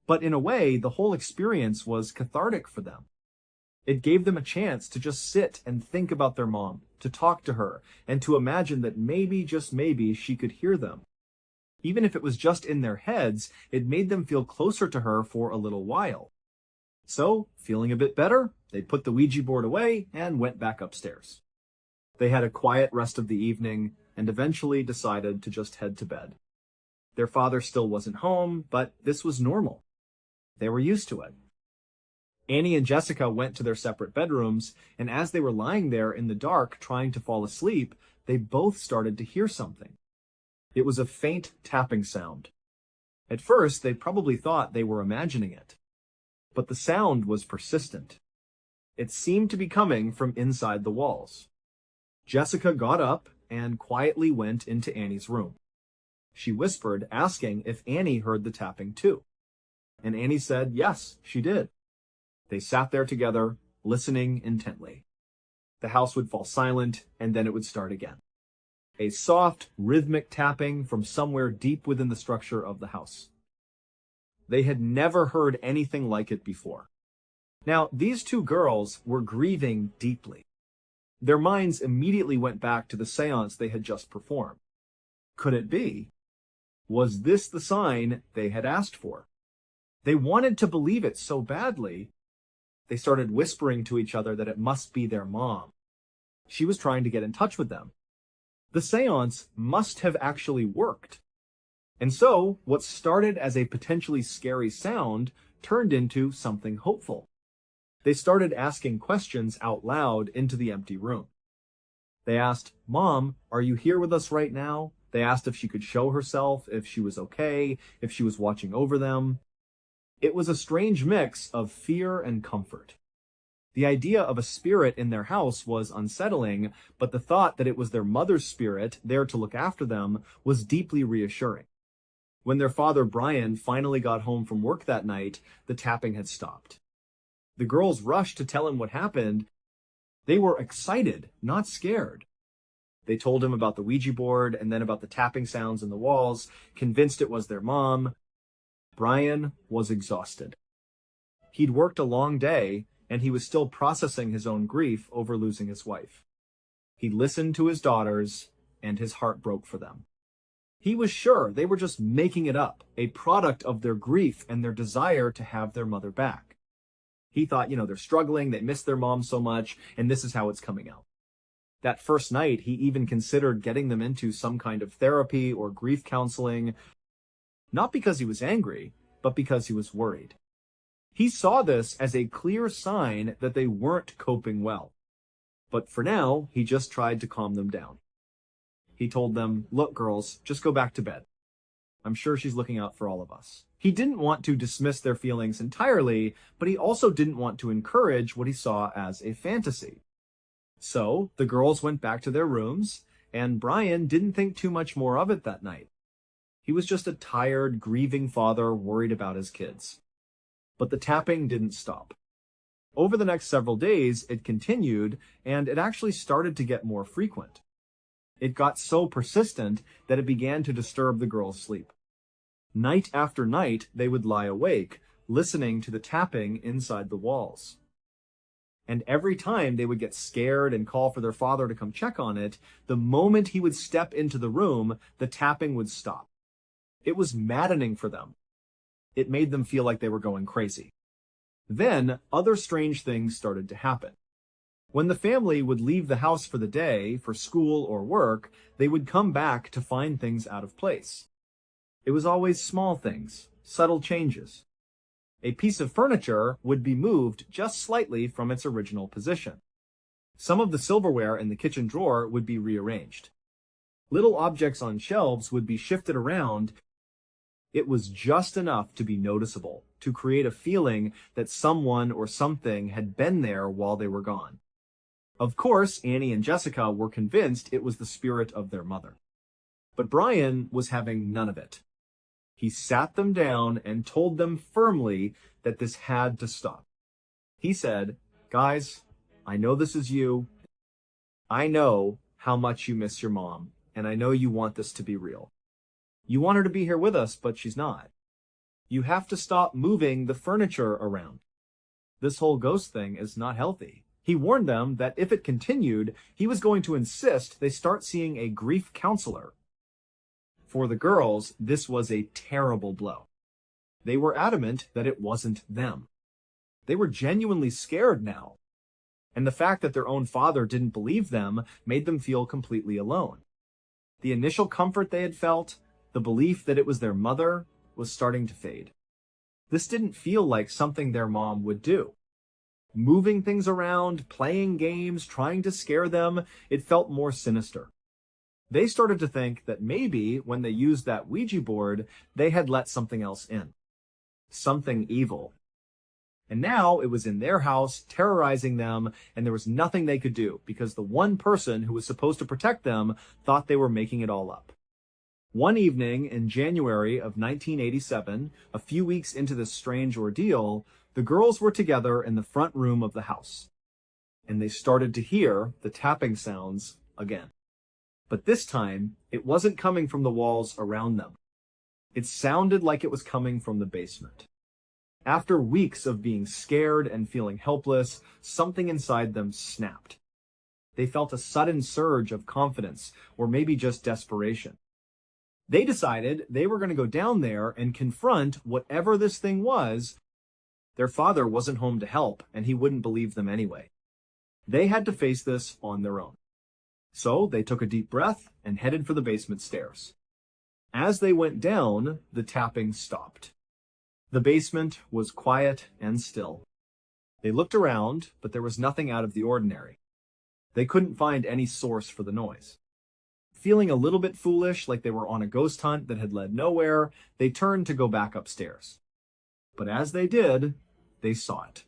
But in a way, the whole experience was cathartic for them. It gave them a chance to just sit and think about their mom, to talk to her, and to imagine that maybe, just maybe, she could hear them. Even if it was just in their heads, it made them feel closer to her for a little while. So, feeling a bit better, they put the Ouija board away and went back upstairs. They had a quiet rest of the evening and eventually decided to just head to bed. Their father still wasn't home, but this was normal. They were used to it. Annie and Jessica went to their separate bedrooms, and as they were lying there in the dark trying to fall asleep, they both started to hear something. It was a faint tapping sound. At first, they probably thought they were imagining it. But the sound was persistent. It seemed to be coming from inside the walls. Jessica got up and quietly went into Annie's room. She whispered, asking if Annie heard the tapping too. And Annie said yes, she did. They sat there together, listening intently. The house would fall silent, and then it would start again. A soft, rhythmic tapping from somewhere deep within the structure of the house. They had never heard anything like it before. Now, these two girls were grieving deeply. Their minds immediately went back to the seance they had just performed. Could it be? Was this the sign they had asked for? They wanted to believe it so badly, they started whispering to each other that it must be their mom. She was trying to get in touch with them. The seance must have actually worked. And so, what started as a potentially scary sound turned into something hopeful. They started asking questions out loud into the empty room. They asked, "Mom, are you here with us right now?" They asked if she could show herself, if she was okay, if she was watching over them. It was a strange mix of fear and comfort. The idea of a spirit in their house was unsettling, but the thought that it was their mother's spirit there to look after them was deeply reassuring. When their father, Brian, finally got home from work that night, the tapping had stopped. The girls rushed to tell him what happened. They were excited, not scared. They told him about the Ouija board and then about the tapping sounds in the walls, convinced it was their mom. Brian was exhausted. He'd worked a long day, and he was still processing his own grief over losing his wife. He listened to his daughters, and his heart broke for them. He was sure they were just making it up, a product of their grief and their desire to have their mother back. He thought, they're struggling, they miss their mom so much, and this is how it's coming out. That first night, he even considered getting them into some kind of therapy or grief counseling, not because he was angry, but because he was worried. He saw this as a clear sign that they weren't coping well. But for now, he just tried to calm them down. He told them, "Look, girls, just go back to bed. I'm sure she's looking out for all of us." He didn't want to dismiss their feelings entirely, but he also didn't want to encourage what he saw as a fantasy. So, the girls went back to their rooms, and Brian didn't think too much more of it that night. He was just a tired, grieving father worried about his kids. But the tapping didn't stop. Over the next several days, it continued, and it actually started to get more frequent. It got so persistent that it began to disturb the girls' sleep. Night after night, they would lie awake, listening to the tapping inside the walls. And every time they would get scared and call for their father to come check on it, the moment he would step into the room, the tapping would stop. It was maddening for them. It made them feel like they were going crazy. Then, other strange things started to happen. When the family would leave the house for the day, for school or work, they would come back to find things out of place. It was always small things, subtle changes. A piece of furniture would be moved just slightly from its original position. Some of the silverware in the kitchen drawer would be rearranged. Little objects on shelves would be shifted around. It was just enough to be noticeable, to create a feeling that someone or something had been there while they were gone. Of course, Annie and Jessica were convinced it was the spirit of their mother. But Brian was having none of it. He sat them down and told them firmly that this had to stop. He said, "Guys, I know this is you. I know how much you miss your mom, and I know you want this to be real. You want her to be here with us, but she's not. You have to stop moving the furniture around. This whole ghost thing is not healthy." He warned them that if it continued, he was going to insist they start seeing a grief counselor. For the girls, this was a terrible blow. They were adamant that it wasn't them. They were genuinely scared now. And the fact that their own father didn't believe them made them feel completely alone. The initial comfort they had felt, the belief that it was their mother, was starting to fade. This didn't feel like something their mom would do. Moving things around, playing games, trying to scare them, it felt more sinister. They started to think that maybe when they used that Ouija board, they had let something else in. Something evil. And now it was in their house, terrorizing them, and there was nothing they could do because the one person who was supposed to protect them thought they were making it all up. One evening in January of 1987, a few weeks into this strange ordeal, the girls were together in the front room of the house, and they started to hear the tapping sounds again. But this time, it wasn't coming from the walls around them. It sounded like it was coming from the basement. After weeks of being scared and feeling helpless, something inside them snapped. They felt a sudden surge of confidence, or maybe just desperation. They decided they were going to go down there and confront whatever this thing was. Their father wasn't home to help, and he wouldn't believe them anyway. They had to face this on their own. So they took a deep breath and headed for the basement stairs. As they went down, the tapping stopped. The basement was quiet and still. They looked around, but there was nothing out of the ordinary. They couldn't find any source for the noise. Feeling a little bit foolish, like they were on a ghost hunt that had led nowhere, they turned to go back upstairs. But as they did, they saw it.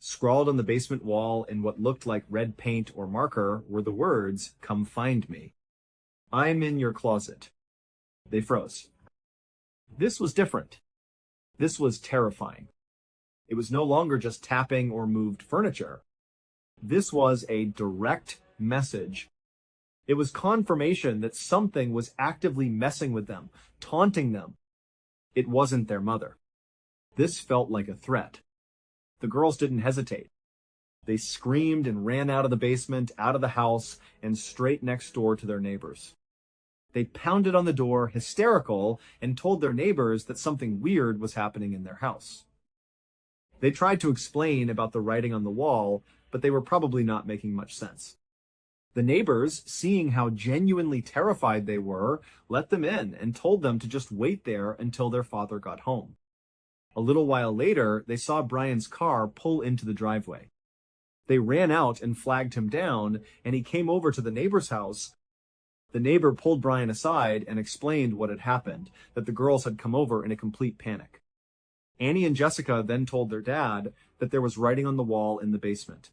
Scrawled on the basement wall in what looked like red paint or marker were the words, "Come find me. I'm in your closet." They froze. This was different. This was terrifying. It was no longer just tapping or moved furniture. This was a direct message. It was confirmation that something was actively messing with them, taunting them. It wasn't their mother. This felt like a threat. The girls didn't hesitate. They screamed and ran out of the basement, out of the house, and straight next door to their neighbors. They pounded on the door, hysterical, and told their neighbors that something weird was happening in their house. They tried to explain about the writing on the wall, but they were probably not making much sense. The neighbors, seeing how genuinely terrified they were, let them in and told them to just wait there until their father got home. A little while later, they saw Brian's car pull into the driveway. They ran out and flagged him down, and he came over to the neighbor's house. The neighbor pulled Brian aside and explained what had happened, that the girls had come over in a complete panic. Annie and Jessica then told their dad that there was writing on the wall in the basement.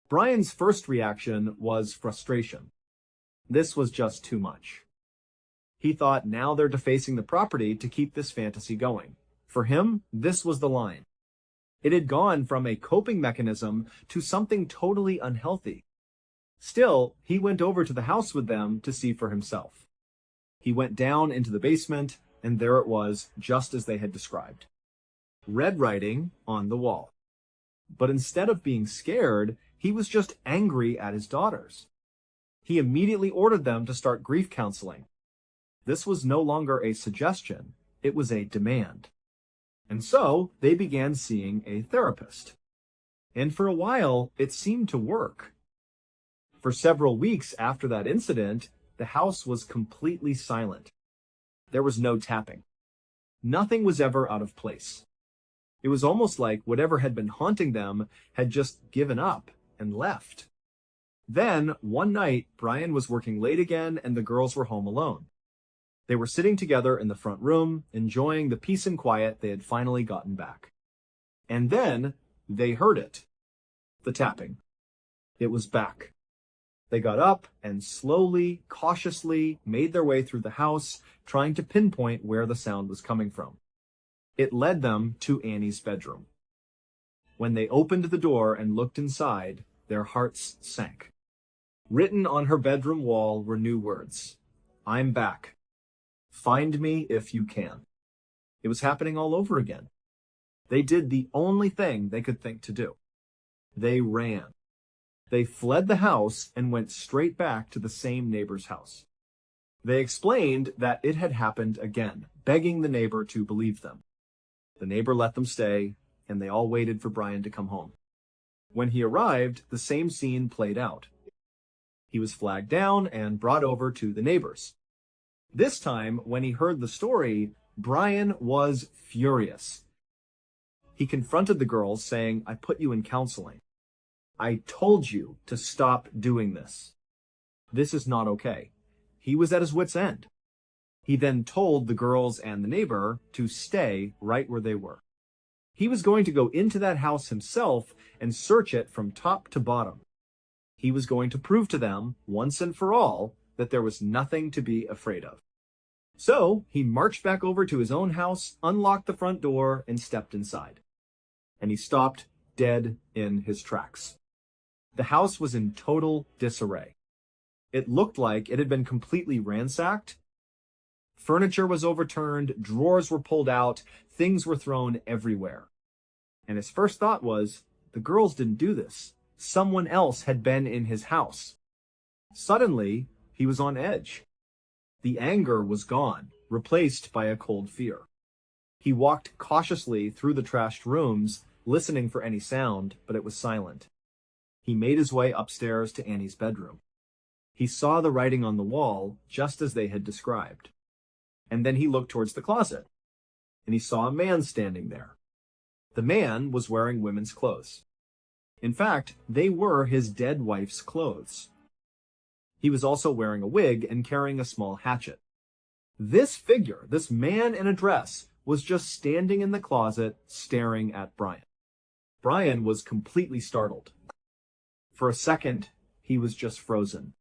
Brian's first reaction was frustration. This was just too much. He thought now they're defacing the property to keep this fantasy going. For him, this was the line. It had gone from a coping mechanism to something totally unhealthy. Still, he went over to the house with them to see for himself. He went down into the basement, and there it was, just as they had described. Red writing on the wall. But instead of being scared, he was just angry at his daughters. He immediately ordered them to start grief counseling. This was no longer a suggestion, it was a demand. And so they began seeing a therapist. And for a while, it seemed to work. For several weeks after that incident, the house was completely silent. There was no tapping. Nothing was ever out of place. It was almost like whatever had been haunting them had just given up and left. Then, one night, Brian was working late again and the girls were home alone. They were sitting together in the front room, enjoying the peace and quiet they had finally gotten back. And then, they heard it. The tapping. It was back. They got up and slowly, cautiously made their way through the house, trying to pinpoint where the sound was coming from. It led them to Annie's bedroom. When they opened the door and looked inside, their hearts sank. Written on her bedroom wall were new words. "I'm back. Find me if you can." It was happening all over again. They did the only thing they could think to do. They ran. They fled the house and went straight back to the same neighbor's house. They explained that it had happened again, begging the neighbor to believe them. The neighbor let them stay, and they all waited for Brian to come home. When he arrived, the same scene played out. He was flagged down and brought over to the neighbors. This time, when he heard the story, Brian was furious. He confronted the girls, saying, "I put you in counseling. I told you to stop doing this. This is not okay." He was at his wit's end. He then told the girls and the neighbor to stay right where they were. He was going to go into that house himself and search it from top to bottom. He was going to prove to them, once and for all, that there was nothing to be afraid of. So he marched back over to his own house, unlocked the front door, and stepped inside. And he stopped dead in his tracks. The house was in total disarray. It looked like it had been completely ransacked. Furniture was overturned, drawers were pulled out, things were thrown everywhere. And his first thought was, the girls didn't do this. Someone else had been in his house. Suddenly, he was on edge. The anger was gone, replaced by a cold fear. He walked cautiously through the trashed rooms, listening for any sound, but it was silent. He made his way upstairs to Annie's bedroom. He saw the writing on the wall, just as they had described. And then he looked towards the closet, and he saw a man standing there. The man was wearing women's clothes. In fact, they were his dead wife's clothes. He was also wearing a wig and carrying a small hatchet. This figure, this man in a dress, was just standing in the closet, staring at Brian. Brian was completely startled. For a second, he was just frozen.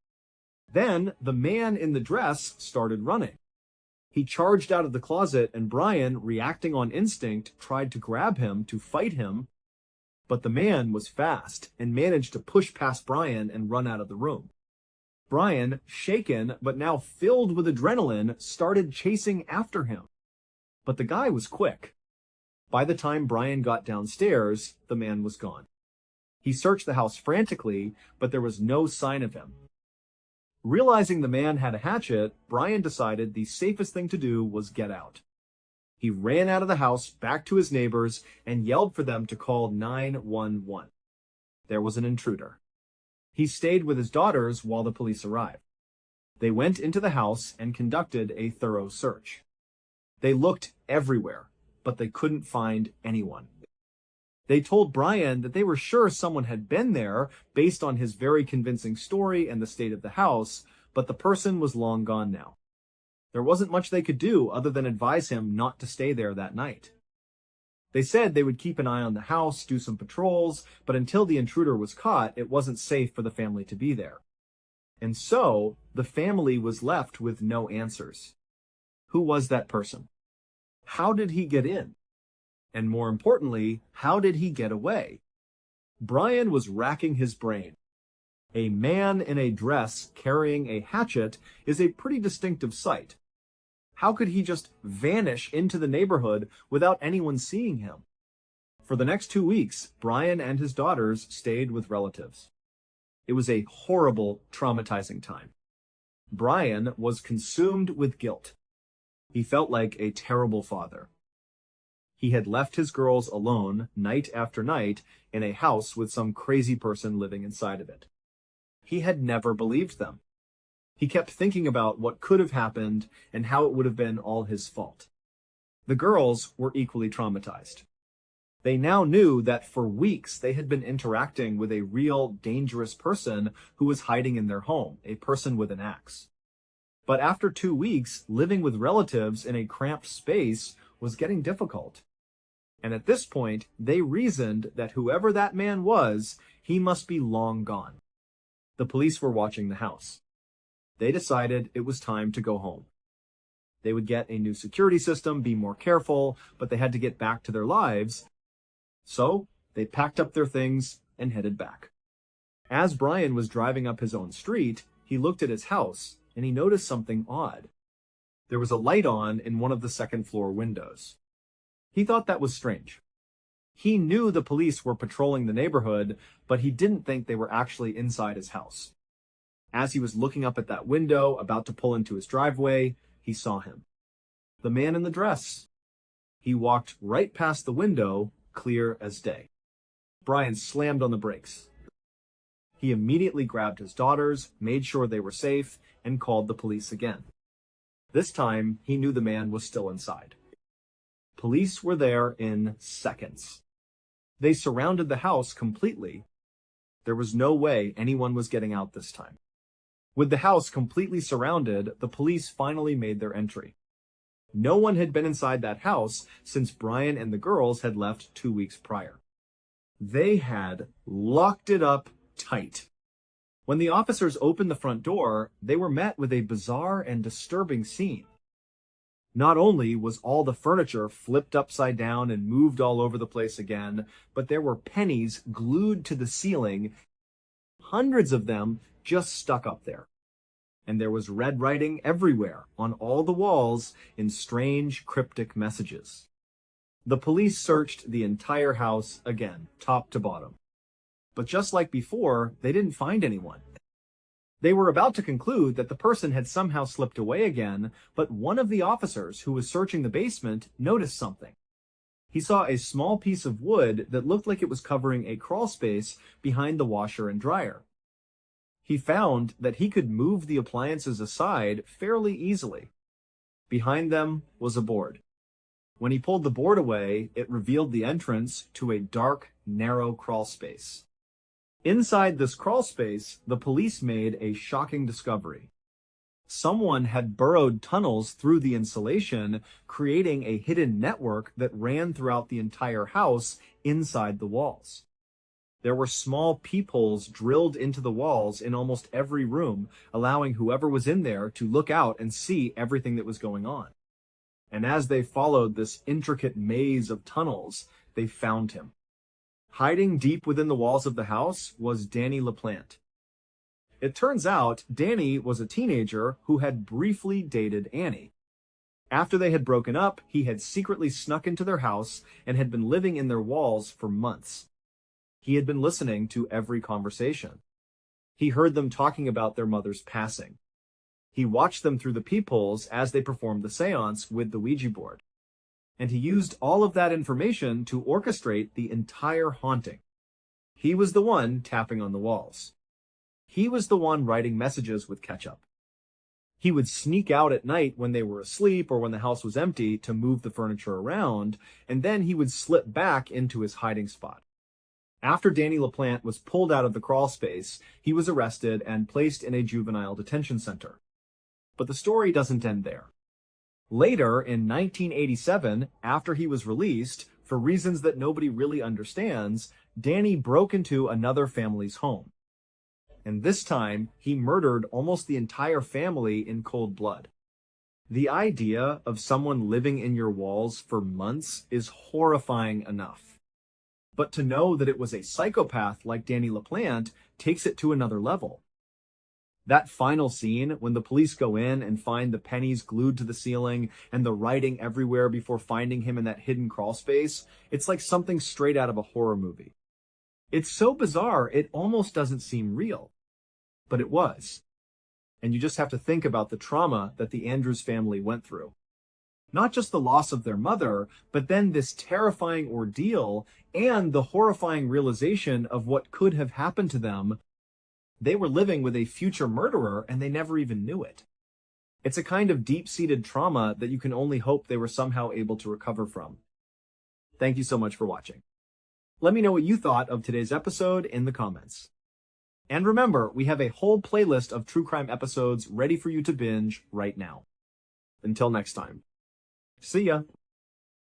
Then, the man in the dress started running. He charged out of the closet, and Brian, reacting on instinct, tried to grab him to fight him, but the man was fast and managed to push past Brian and run out of the room. Brian, shaken but now filled with adrenaline, started chasing after him. But the guy was quick. By the time Brian got downstairs, the man was gone. He searched the house frantically, but there was no sign of him. Realizing the man had a hatchet, Brian decided the safest thing to do was get out. He ran out of the house back to his neighbors and yelled for them to call 911. There was an intruder. He stayed with his daughters while the police arrived. They went into the house and conducted a thorough search. They looked everywhere, but they couldn't find anyone. They told Brian that they were sure someone had been there based on his very convincing story and the state of the house, but the person was long gone now. There wasn't much they could do other than advise him not to stay there that night. They said they would keep an eye on the house, do some patrols, but until the intruder was caught, it wasn't safe for the family to be there. And so, the family was left with no answers. Who was that person? How did he get in? And more importantly, how did he get away? Brian was racking his brain. A man in a dress carrying a hatchet is a pretty distinctive sight. How could he just vanish into the neighborhood without anyone seeing him? For the next 2 weeks, Brian and his daughters stayed with relatives. It was a horrible, traumatizing time. Brian was consumed with guilt. He felt like a terrible father. He had left his girls alone night after night in a house with some crazy person living inside of it. He had never believed them. He kept thinking about what could have happened and how it would have been all his fault. The girls were equally traumatized. They now knew that for weeks they had been interacting with a real, dangerous person who was hiding in their home, a person with an axe. But after 2 weeks, living with relatives in a cramped space was getting difficult. And at this point, they reasoned that whoever that man was, he must be long gone. The police were watching the house. They decided it was time to go home. They would get a new security system, be more careful, but they had to get back to their lives. So they packed up their things and headed back. As Brian was driving up his own street, he looked at his house and he noticed something odd. There was a light on in one of the second-floor windows. He thought that was strange. He knew the police were patrolling the neighborhood, but he didn't think they were actually inside his house. As he was looking up at that window, about to pull into his driveway, he saw him. The man in the dress. He walked right past the window, clear as day. Brian slammed on the brakes. He immediately grabbed his daughters, made sure they were safe, and called the police again. This time, he knew the man was still inside. Police were there in seconds. They surrounded the house completely. There was no way anyone was getting out this time. With the house completely surrounded, the police finally made their entry. No one had been inside that house since Brian and the girls had left 2 weeks prior. They had locked it up tight. When the officers opened the front door, they were met with a bizarre and disturbing scene. Not only was all the furniture flipped upside down and moved all over the place again, but there were pennies glued to the ceiling, hundreds of them just stuck up there. And there was red writing everywhere on all the walls in strange, cryptic messages. The police searched the entire house again, top to bottom. But just like before, they didn't find anyone. They were about to conclude that the person had somehow slipped away again, but one of the officers who was searching the basement noticed something. He saw a small piece of wood that looked like it was covering a crawl space behind the washer and dryer. He found that he could move the appliances aside fairly easily. Behind them was a board. When he pulled the board away, it revealed the entrance to a dark, narrow crawl space. Inside this crawl space, the police made a shocking discovery. Someone had burrowed tunnels through the insulation, creating a hidden network that ran throughout the entire house inside the walls. There were small peepholes drilled into the walls in almost every room, allowing whoever was in there to look out and see everything that was going on. And as they followed this intricate maze of tunnels, they found him. Hiding deep within the walls of the house was Danny LaPlante. It turns out Danny was a teenager who had briefly dated Annie. After they had broken up, he had secretly snuck into their house and had been living in their walls for months. He had been listening to every conversation. He heard them talking about their mother's passing. He watched them through the peepholes as they performed the seance with the Ouija board. And he used all of that information to orchestrate the entire haunting. He was the one tapping on the walls. He was the one writing messages with ketchup. He would sneak out at night when they were asleep or when the house was empty to move the furniture around, and then he would slip back into his hiding spot. After Danny LaPlante was pulled out of the crawl space, he was arrested and placed in a juvenile detention center. But the story doesn't end there. Later, in 1987, after he was released, for reasons that nobody really understands, Danny broke into another family's home. And this time, he murdered almost the entire family in cold blood. The idea of someone living in your walls for months is horrifying enough. But to know that it was a psychopath like Danny LaPlante takes it to another level. That final scene, when the police go in and find the pennies glued to the ceiling and the writing everywhere before finding him in that hidden crawl space, it's like something straight out of a horror movie. It's so bizarre, it almost doesn't seem real. But it was. And you just have to think about the trauma that the Andrews family went through. Not just the loss of their mother, but then this terrifying ordeal and the horrifying realization of what could have happened to them. They were living with a future murderer and they never even knew it. It's a kind of deep-seated trauma that you can only hope they were somehow able to recover from. Thank you so much for watching. Let me know what you thought of today's episode in the comments. And remember, we have a whole playlist of true crime episodes ready for you to binge right now. Until next time. See ya!